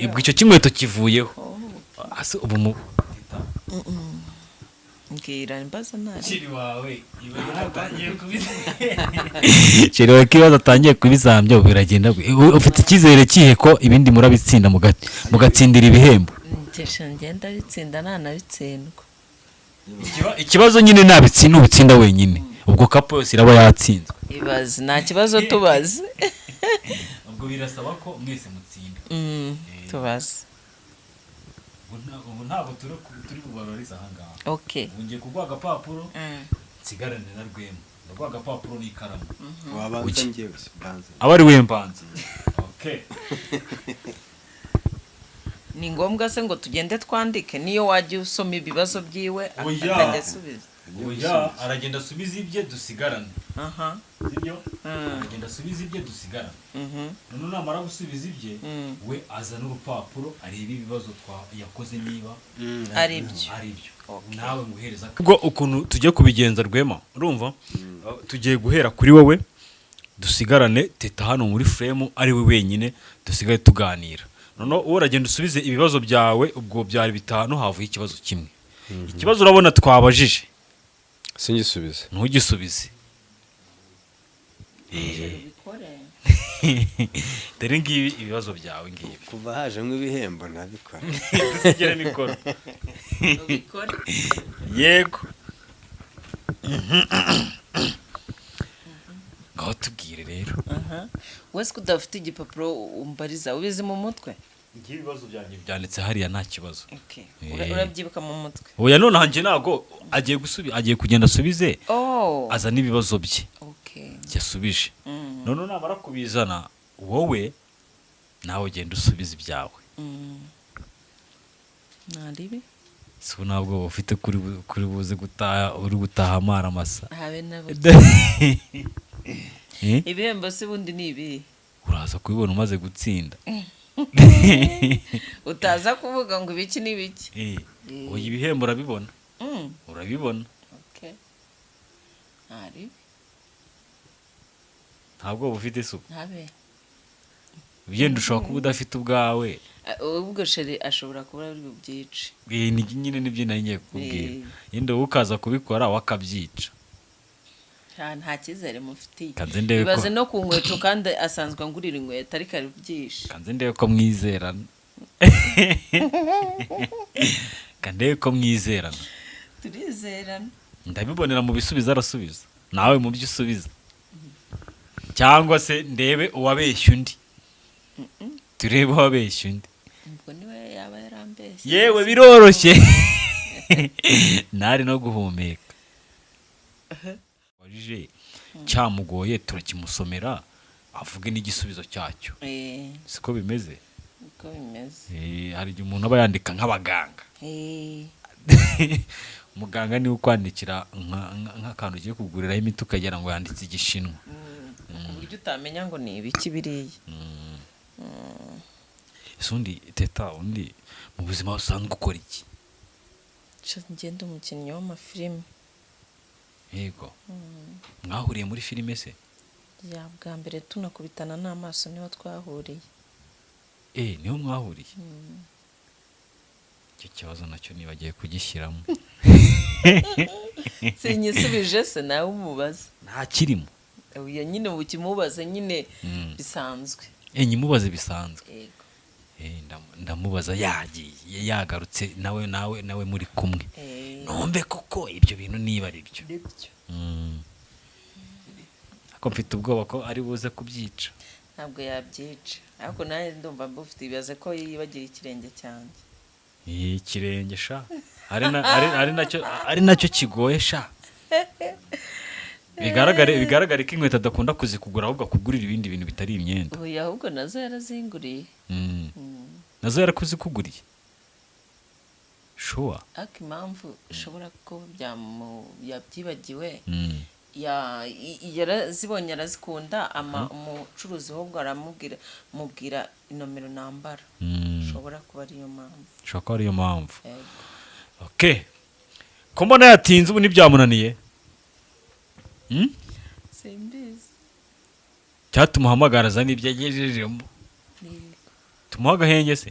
ubwo icyo cy'inkweto kivuyeho ubu mu mbwira imbaza ntari kiri wawe kibazo atangiye kubizambya biragenda ufite icyizere kihe ko ibindi murabitsinda mugatsindira ibihembo ngenda bitsinda ntanabitsindwa ikibazo nyine nabitsinda ubitsinda wenyine ubwo kapo yose iraba yatsinzwe ibaze nta kibazo tubaze ubwo birasaba ko mwese mutsinda tubaze ubu ntabwo turi bubaroriza ahangaha okay ngiye kuguha agapapuro nsigarane na Rwema ndaguha agapapuro n'ikaramu wabanza njyewe banza aba ari we mbanza okay ni ngombwa se ngo tugende twandike niyo wagiye usoma ibibazo byiwe akajya asubiza oya aragenda asubiza ibye dusigarane sibyo aragenda asubiza ibye dusigarane none namara gusubiza ibye we azana urupapuro areba ibibazo yakoze niba ari byo nawe nguhereza ubwo ukuntu tugiye kubigenza Rwema urumva tugiye guhera kuri wowe dusigarane teta hano muri frame ari we wenyine dusigaye tuganira none uwo uragenda usubize ibibazo byawe ubwo byari 5 havuye ikibazo kimwe ikibazo urabona twabajije singisubize ntugisubize dore ngibi ibibazo byawe ngibi kuva hajemo ibihembo nabikora dusigere mikoro yego ngaho tubwire rero wese kudafite igipapuro umbariza ubizi mu mutwe ngibi ibibazo byanjye byanditse hariya nta kibazo urabyibuka mu mutwe oya none hanjye nago agiye kugenda asubize azana ibibazo bye yasubije none namara kubizana wowe nawe ugenda usubiza ibyawe naribi so ntabwo ufite kuri buze gutaha uri gutaha amara masa habe nabo ibihembo se bundi ni ibi uraza kubibona umaze gutsinda utaza kuvuga ngo ibiki n'ibiki oya ibihembo urabibona urabibona ntabwo bufite isuku ugenda ushobora kuba udafite ubwawe ubwo sheri ashobora kuba ari bubyice nyine nibyo nari ngiye kukubwira yenda wowe ukaza kubikora wakabyica nta cyizere mufitiye ibaze ibaze no ku nkweto kandi asanzwe angurira inkweto ariko ari byinshi kanze ndebe ko mwizerana kandebe ko mwizerana turizerana ndabibonera mu bisubizo arasubiza nawe mu byo usubiza cyangwa se ndebe uwabeshya undi turebe uwabeshya undi ubwo niwe yaba yewe biroroshye ntari no guhumeka wajije cyamugoye turakimusomera avuge n'igisubizo cyacyo siko bimeze uko bimeze hari igihe umuntu aba yandika nk'abaganga muganga niwe ukwandikira nk'akantu ugiye kuguriraho imiti ukagira ngo yanditse igishinwa ku buryo utamenya ngo ni ibiki biriya undi teta undi mu buzima busanzwe ukora iki ngenda umukinnyi w'amafilime yego mwahuriye muri filime se ya bwa mbere tunakubitana n'amaso niho twahuriye niho mwahuriye icyo kibazo nacyo nibagiye kugishyiramo sinyisubije se nawe umubaza nta kirimo uya nyine ukimubaze nyine bisanzwe nyimubaze bisanzwe yego ndamubaza yagiye yagarutse nawe muri kumwe numve koko ibyo bintu niba ari byo ariko mfite ubwoba ko ari buze kubyica ntabwo yabyica ariko nawe ndumva mbufite ibibazo ko yibagira ikirenge cyanjye ikirenge sha ari nacyo kigoye sha bigaragare ko inkweto adakunda kuzikugura ahubwo akugurira ibindi bintu bitari imyenda ahubwo nazo yarazinguriye nazo yarakuzikuguriye shuwa ariko impamvu ishobora ko yabyibagiwe yarazibonye arazikunda umucuruzi ahubwo aramubwira inomero nambara ishobora kuba ariyo mpamvu okay ko mbona yatinze ubu ntibyamunaniye simbizi cyatumuhamagara azana ibyo agejejemo tumuha agahenge se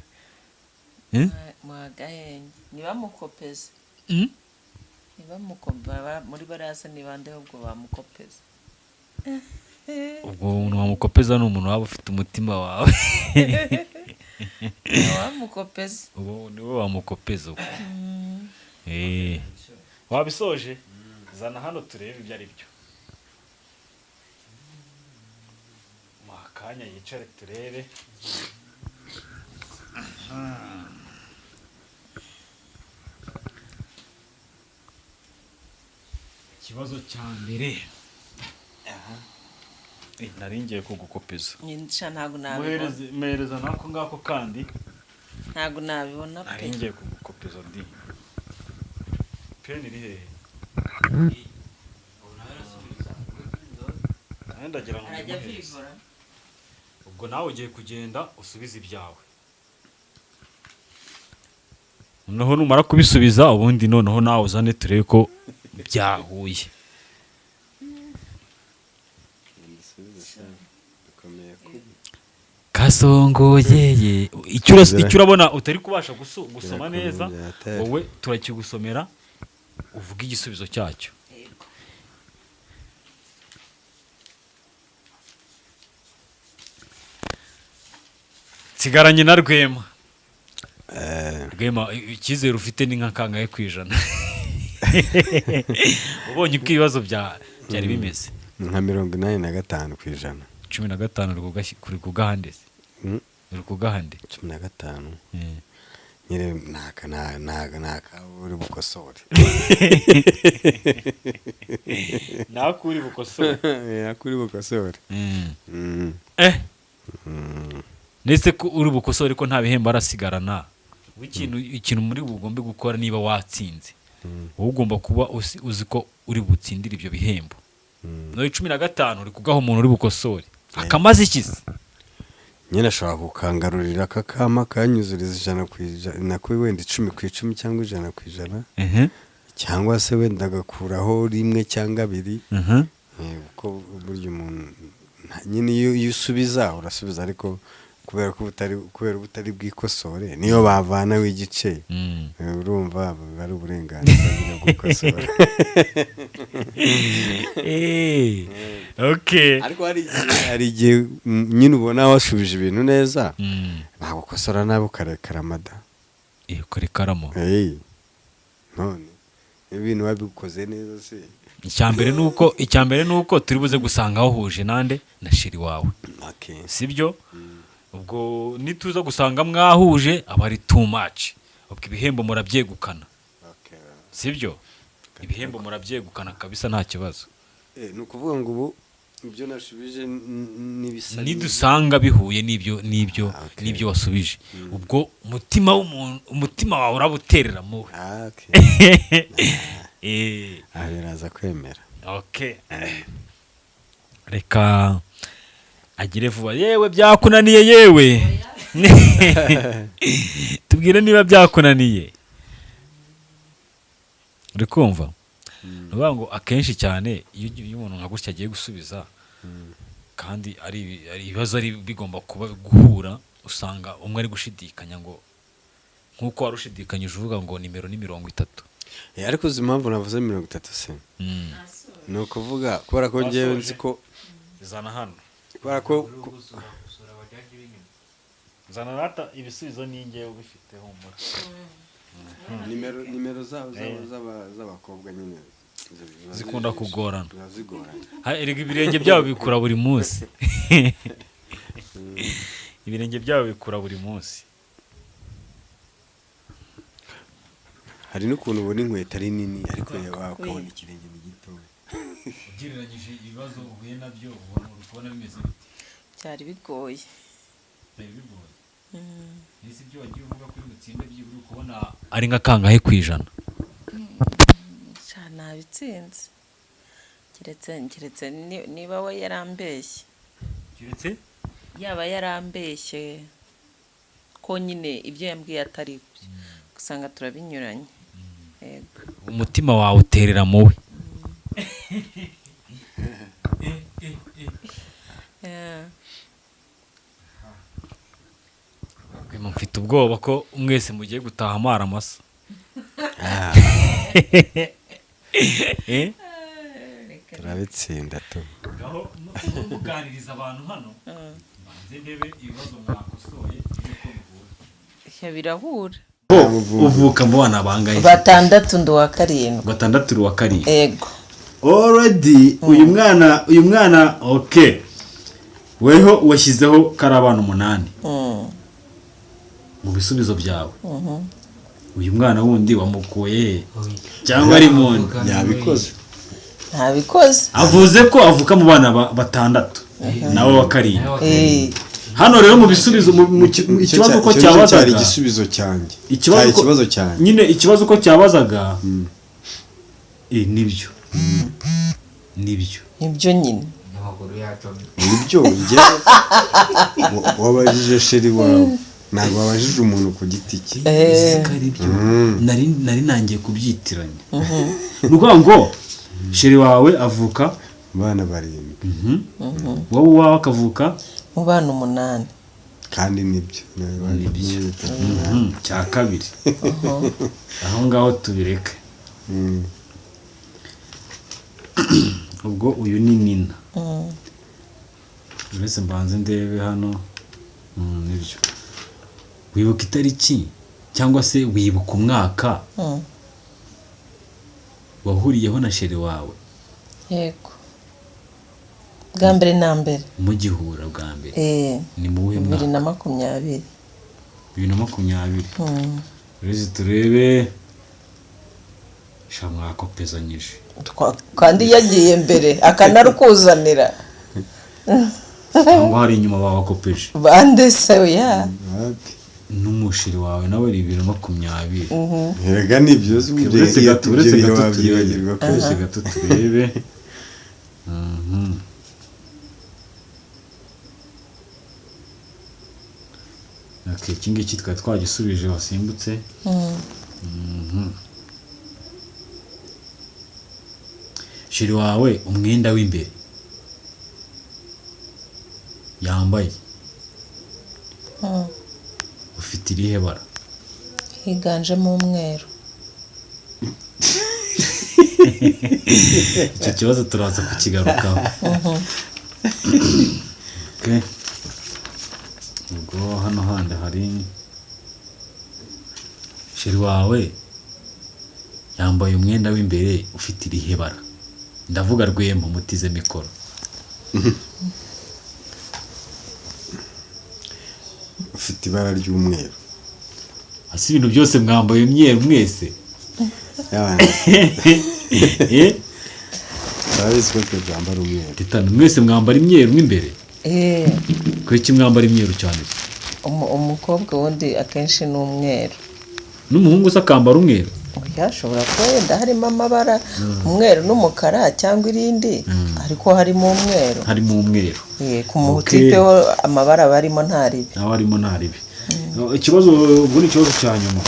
muha agahenge ntibamukopeze muri barasa nibande ahubwo bamukopeza ubwo umuntu wamukopeza ni umuntu waba ufite umutima wawe wamukopeza ubu niwe wamukopeza ubwo wabisoje zana hano turebe ibyo ari byo mu kanya yicare turebe ikibazo cya mbere nari ngiye kugukopeza ntabwo nabibona muhereza nako ngako kandi ntabwo nabibona nari ngiye kugukopeza ndi peni iri hehe ndagira ngo ubwo nawe ugiye kugenda usubize ibyawe noneho numara kubisubiza ubundi noneho nawe uzane turebe ko byahuye kasongoyeye icyo urabona utari kubasha gusoma neza wowe turakigusomera uvuga igisubizo cyacyo nsigaranye na Rwema icyizere ufite ni nka kangahe ku ijana ubonye uko ibibazo byari bimeze nka 85% ku ijana 15 kuri kugahande uri kugahande 15 nyire naka uri bukosore nakuri bukosore nakuri bukosore nese ko uri bukosore ko nta bihembo arasigarana ikintu muri bugombe gukora niba watsinze wowe ugomba kuba uzi ko uri butsindira ibyo bihembo no 15 uri kugaho umuntu uri bukosore akamaze ikizi nyine ashobora kukangarurira akakama kanyuzuriza 100% kuri wenda 10% cyangwa 100% cyangwa se wenda agakuraho rimwe cyangwa abiri kuko burya umuntu nyine iyo usubiza urasubiza ariko kubera ko utari bwikosore niyo bavana w'igice urumva bari uburenganzira bwo gukosora okay ariko hari igihe nyine ubona wasubije ibintu neza bagukosora nabo karekaramada karekaramo none ibintu wabikoze neza se icyambere nuko turi buze gusanga wahuje nande na shiri wawe sibyo ubwo nituza gusanga mwahuje aba ari too much ubwo ibihembo murabyegukana Okay. sibyo ibihembo murabyegukana kabisa nta kibazo Ni ukuvuga ngo ubu ibyo nashubije n'ibisa nidusanga bihuye n'ibyo Okay. n'ibyo wasubije ubwo umutima wawe urabuterera muwe Okay. Biraza kwemera. Okay. Reka agire vuba yewe byakunaniye yewe tubwire niba byakunaniye uri kumva nuvuga ngo akenshi cyane iyo umuntu nka gutya agiye gusubiza kandi ari ibibazo ari bigomba kuba guhura usanga umwe ari gushidikanya ngo nk'uko wari ushidikanyije uvuga ngo nimero ni 30 Ariko uzi impamvu navuze 30 se ni ukuvuga kubera ko ngewe nzi ko zana hano kubera ko zana rata ibisubizo ni ngewe ubifite humura nimero z'abakobwa nyine zikunda kugorana zigorana erega ibirenge byabo bikura buri munsi ibirenge byabo bikura buri munsi hari n'ukuntu ubona inkweto ari nini ariko wakabona ikirenge ni gito ugereranyije ibibazo uhuye nabyo ubona bimeze bite byari bigoye nisi ibyo wagiye uvuga kuri mutsinde by'iburi kubona ari nka kangahe kwijana cyane nabitsinze keretse niba we yarambeshye kiretse yaba yarambeshye ko nyine ibyo yambwiye atari byo gusanga turabinyuranye yego umutima wawe uterera muwe mfite ubwoba ko mwese mugiye gutaha amara amasa turabitsinda tu aho muganiriza abantu hano banze ndebe ibibazo mwakosoye birahura uvuka mu bana bangahe 6 ndi wa 7 6 uri wa 7 yego already uyu mwana okay weho washyizeho karabana 8 mu bisubizo byawe uyu mwana wundi wamukuye cyangwa ari muntu yabikoze ntabikoze avuze ko avuka mu bana 6 nawe wa 7 hano rero mu bisubizo ikibazo uko cyabazaga igisubizo cyanjye ikibazo cyanjye nyine ikibazo uko cyabazaga nibyo nyine nibyo njye wabajije sheri wawe ntabwo wabajije umuntu ku giti cye nari nangiye kubyitiranya ni ukuvuga ngo sheri wawe avuka mu bana 7 wowe uwawe akavuka mu bana 8 kandi nibyo cya kabiri aho ngaho tubireke ubwo uyu ni nina uretse mbanze ndebe hano nibyo wibuka itariki cyangwa se wibuka umwaka wahuriyeho na sheri wawe yego bwa mbere na mbere mugihura bwa mbere ni mu wuhe mwaka 2020 rezi turebe mwakopezanyije kandi yagiye mbere akanarukuzanira cyangwa hari inyuma bawakopeje bande se ya n'umushiri wawe nawe ari 2020 Erega nibyo uretse gato turebe iki ngiki twari twagisubije wasimbutse shiri wawe umwenda w'imbere yambaye ufite irihe bara higanjemo umweru icyo kibazo turaza kukigarukaho ubwo hano handi hari sheri wawe yambaye umwenda w'imbere ufite irihe bara ndavuga Rwema mutize mikoro ufite ibara ry'umweru hasi ibintu byose mwambaye imyeru mwese turabizi ko twe twambara umweru titanu mwese mwambara imyeru imbere kuki mwambara imyeru cyane umukobwa wundi akenshi ni umweru n'umuhungu se akambara umweru yashobora kuba wenda harimo amabara umweru n'umukara cyangwa irindi ariko harimo umweru ku mutipe ho amabara barimo ntaribi ikibazo ubwo ni ikibazo cya nyuma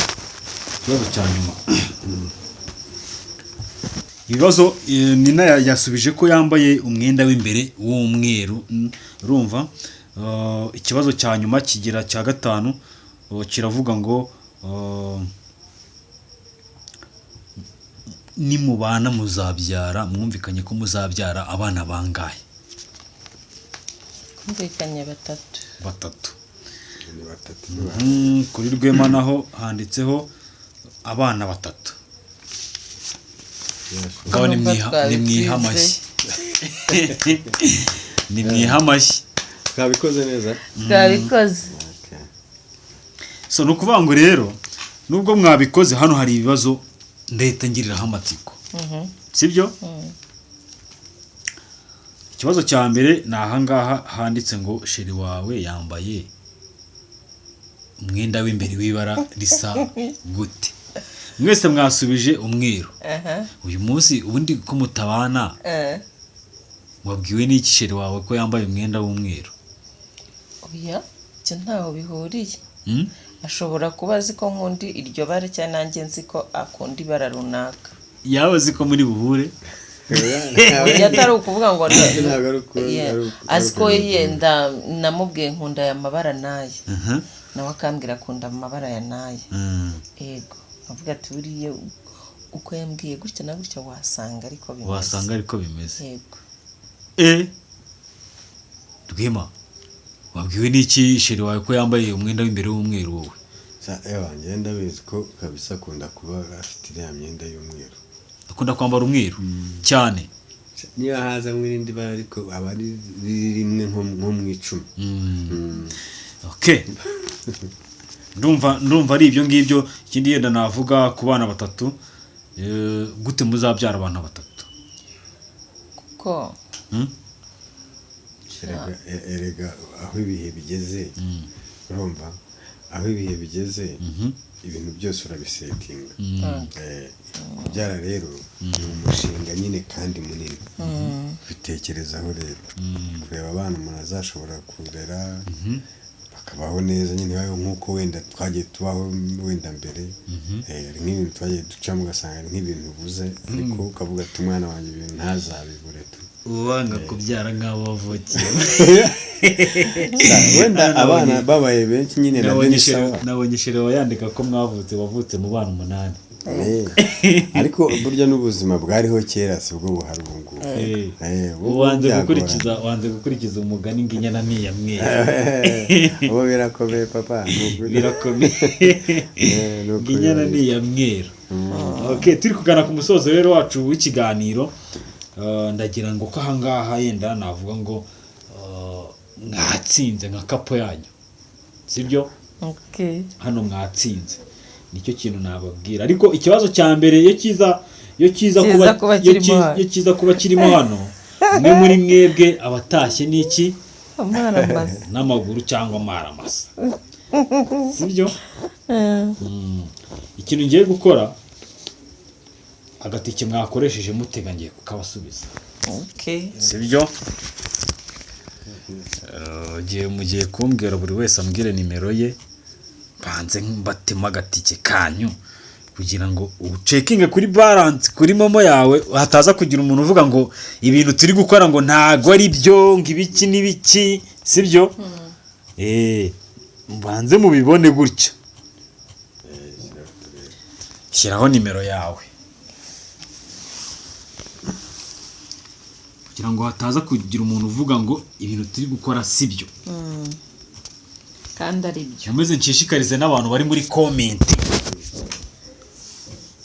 ibibazo Nina yasubije ko yambaye umwenda w'imbere w'umweru urumva ikibazo cya nyuma kigira cya gatanu kiravuga ngo nimubana muzabyara mwumvikanye ko muzabyara abana bangahe kumvikanye batatu kuri Rwema naho handitseho abana batatu ngaho nimwihamashyi twabikoze neza so nukuvuga ngo rero nubwo mwabikoze hano hari ibibazo ndahita ngiriraho amatsiko sibyo ikibazo cya mbere ni ahangaha handitse ngo sheri wawe yambaye umwenda w'imbere w'ibara risa gute mwese mwasubije umweru uyu munsi ubundi ko mutabana wabwiwe n'iki sheri wawe ko yambaye umwenda w'umweru oya cyo ntaho bihuriye ashobora kuba azi ko nkundi iryo bara cyane nanjye nzi ko akunda ibara runaka yaba azi ko muri buhure atari ukuvuga ngo azi ko yenda namubwiye nkunda aya mabara n'aya nawe akambwira akunda amabara ya n'aya yego avuga ati buriye uko yambwiye gutya na gutya wasanga ariko bimeze yego Rwema wabwiwe n'iki sheri wawe ko yambaye umwenda w'imbere w'umweru wowe ngenda bizi ko kabisa akunda kuba afite iriya myenda y'umweru akunda kwambara umweru cyane niba haza mwirindi bara ariko aba ari rimwe nko mu 10 okay ndumva ari ibyo ngibyo ikindi yenda navuga ku bana batatu gute muzabyara abana batatu kuko erega aho ibihe bigeze urumva aho ibihe bigeze ibintu byose urabisetinga kubyara rero ni umushinga nyine kandi munini bitekerezaho rero kureba abana umuntu azashobora kurera bakabaho neza nyine bayo nk'uko wenda twagiye tubaho wenda mbere nk'ibintu twagiye ducamo ugasanga ari nk'ibintu ubuze ariko ukavuga ati umwana wanjye ibintu ntazabibure tu ubanga kubyara nk'abo wavukiye wenda abana babaye benshi nyine nabonye sheri yandika ko wavutse mu bana 8 ariko burya n'ubuzima bwariho kera si bwo buhari ubu ngubu wanze gukurikiza umugani ngo inyana ntiyamwe ubu birakomeye papa ngo inyana ntiyamwera okay turi kugana ku musozo rero wacu w'ikiganiro ndagira ngo ko ahangaha yenda navuga ngo mwatsinze nka kapo yanyu sibyo hano mwatsinze nicyo kintu nababwira ariko ikibazo cya mbere iyo kiza kuba kirimo hano umwe muri mwebwe abatashye n'iki n'amaguru cyangwa amaramasa sibyo ikintu ngiye gukora agatike mwakoresheje mutega ngiye kukabasubiza sibyo mugiye kumbwira buri wese ambwire nimero ye banze mbatema agatike kanyu kugira ngo ucekinge kuri balance kuri momo yawe hataza kugira umuntu uvuga ngo ibintu turi gukora ngo ntago ari byo ngo ibiki n'ibiki sibyo banze mubibone gutya shyiraho nimero yawe kugira ngo hataza kugira umuntu uvuga ngo ibintu turi gukora sibyo kandi ari byo nkomeze nshishikarize n'abantu bari muri comment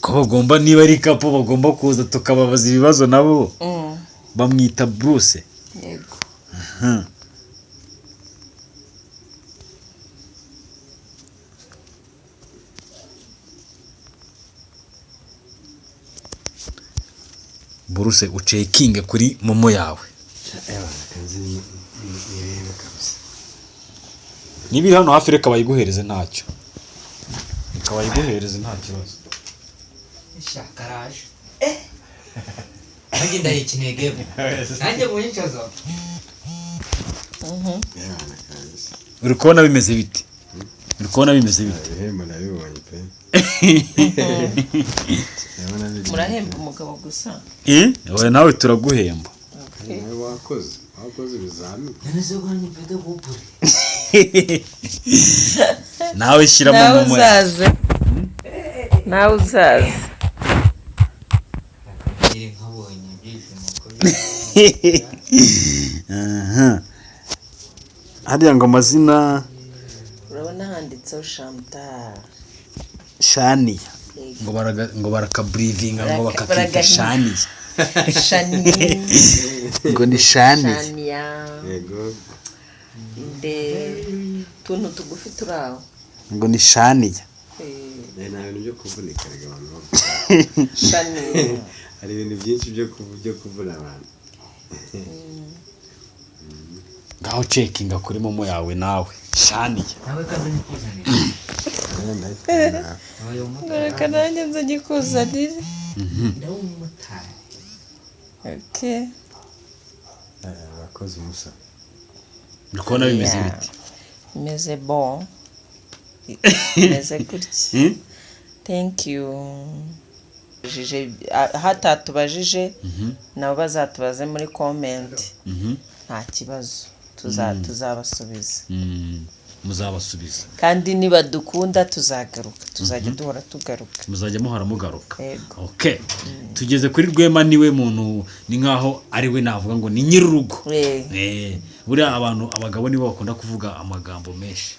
ko bagomba niba ari kapo bagomba kuza tukababaza ibibazo nabo bamwita Bruce yego uruse ucekinge kuri momo yawe niba iri hano hafi reka bayiguhereze ntacyo reka bayiguhereze nta kibazo shakaraje nanjye ndayikeneye gebo nanjye munyicaza uri kubona bimeze bite ibihembo nabibonye pe murahemba umugabo gusa wowe nawe turaguhemba nawe wakoze ibizamini nanize guhanya pede bupuri nawe shyiramo momo nawe uzaze iri nkabonye ibyishimo ko hariya ngo amazina urabona handitseho Chantal Shaniya ngo barakaburivinga ngo bakakita Shaniya ngo ni Shaniya yego nde tuntu tugufi turaho ngo ni Shaniya nta bintu byo kuvunika rega abantu Shaniya hari ibintu byinshi byo kuvuna abantu ngaho cekinga kuri momo yawe nawe Shaniya nawe kandi nikuzanira nawe umutari reka nanjye nza ngikuzanire ndawo umutari okay abakozi musa uri kubona bimeze bite bimeze bon bimeze gutya thank you hatatubajije nabo bazatubaze muri comment nta kibazo tuzabasubiza muzabasubiza kandi niba dukunda tuzagaruka tuzajya duhora tugaruka muzajya muhora mugaruka Yego. okay tugeze kuri Rwema niwe muntu ni nkaho ari we navuga ngo ni nyirurugo buriya abagabo nibo bakunda kuvuga amagambo menshi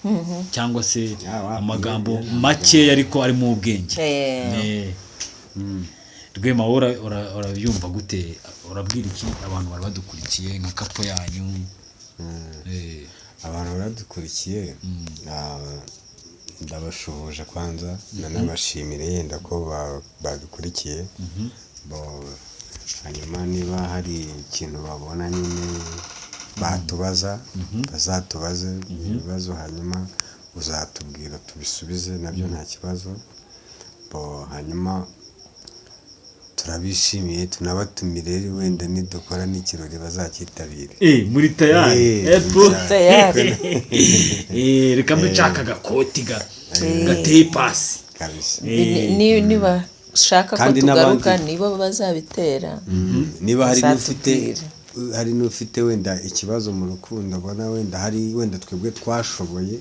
cyangwa se amagambo make ariko ari mu ubwenge Rwema urabyumva gute urabwira iki abantu bari badukurikiye nka kapo yanyu abantu baradukurikiye ndabashuhuje kwanza nanabashimire yenda ko badukurikiye hanyuma niba hari ikintu babona nyine batubaza bazatubaze ibibazo hanyuma uzatubwira tubisubize nabyo nta kibazo hanyuma turabishimiye tunabatumire wenda nidukora n'ikirori bazakitabira muri tayari reka mbicaka agakoti gateye pasi kabisa niba shaka ko tugaruka nibo bazabitera niba hari n'ufite wenda ikibazo mu rukundo abona wenda twebwe twashoboye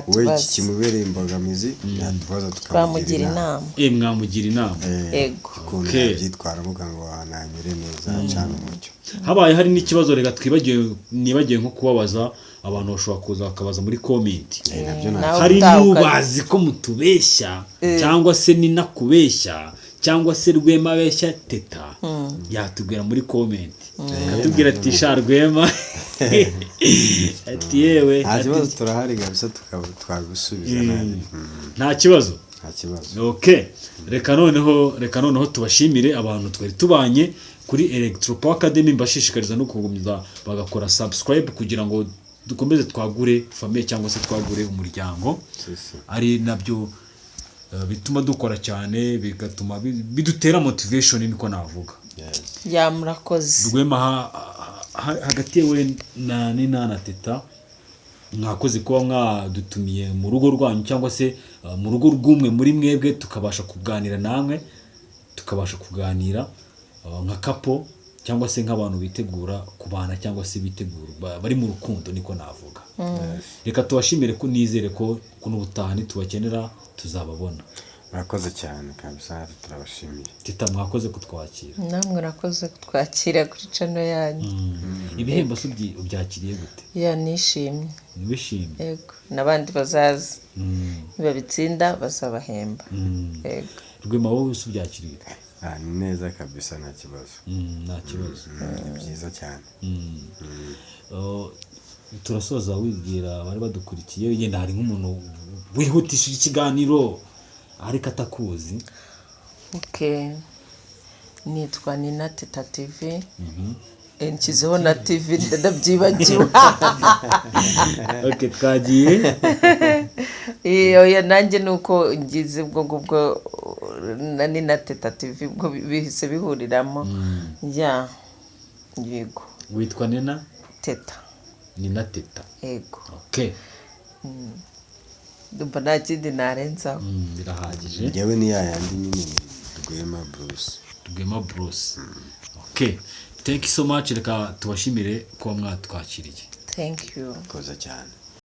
we kimubereye imbogamizi yatubaza tukamugira inama mwamugira inama yego ukuntu yabyitwara muga ngo nanyure neza cyane umucyo habaye hari n'ikibazo reka nibagiwe nko kubabaza abantu bashobora kuza bakabaza muri comment hari n'ubazi ko mutubeshya cyangwa se ni nakubeshya cyangwa se Rwema abeshya teta yatubwira muri comment akatubwira ati sha Rwema ati yewe nta kibazo turahari kabisa twagusubiza nta kibazo okay reka noneho tubashimire abantu twari tubanye kuri Electropower Academy mbashishikariza no kugumya bagakora subscribe kugira ngo dukomeze twagure famille cyangwa se twagure umuryango ari nabyo bituma dukora cyane bigatuma bidutera motivation niko navuga murakoze Rwema hagati yewe na teta mwakoze kuba mwadutumiye mu rugo rwanyu cyangwa se mu rugo rw'umwe muri mwebwe tukabasha kuganira namwe tukabasha kuganira nka kapo cyangwa se nk'abantu bitegura kubana cyangwa se bitegura bari mu rukundo niko navuga reka tubashimire ko nizere ko n'ubutaha nitubakenera tuzababona murakoze cyane kabisa turabashimiye teta mwakoze kutwakira namwe murakoze kutwakira kuri channel yanyu ibihembo ubyakiriye gute nishimye wishimye yego nabandi bazaza nibabitsinda bazabahemba yego Rwema wowe ubyakiriye neza kabisa nta kibazo ni byiza cyane turasoza wibwira bari badukurikiye yenda hari nk'umuntu wihutishije ikiganiro ariko atakuzi nitwa Nina Teta TV. Nshyizeho na TV ndabyibagiwe. Okay, twagiye. Iyo nanjye nuko ngize ubwo ngubwo na Nina Teta TV ubwo bihise bihuriramo. Ya yego. Witwa Nina Teta. Nina Teta. Yego. Okay. Ndumva nta kindi narenzaho. Birahagije. njyewe ni yayandi nyine Rwema Bruce. Rwema Bruce. Okay. Thank you so much, reka tubashimire kuba mwatwakiriye. Thank you. koza cyane.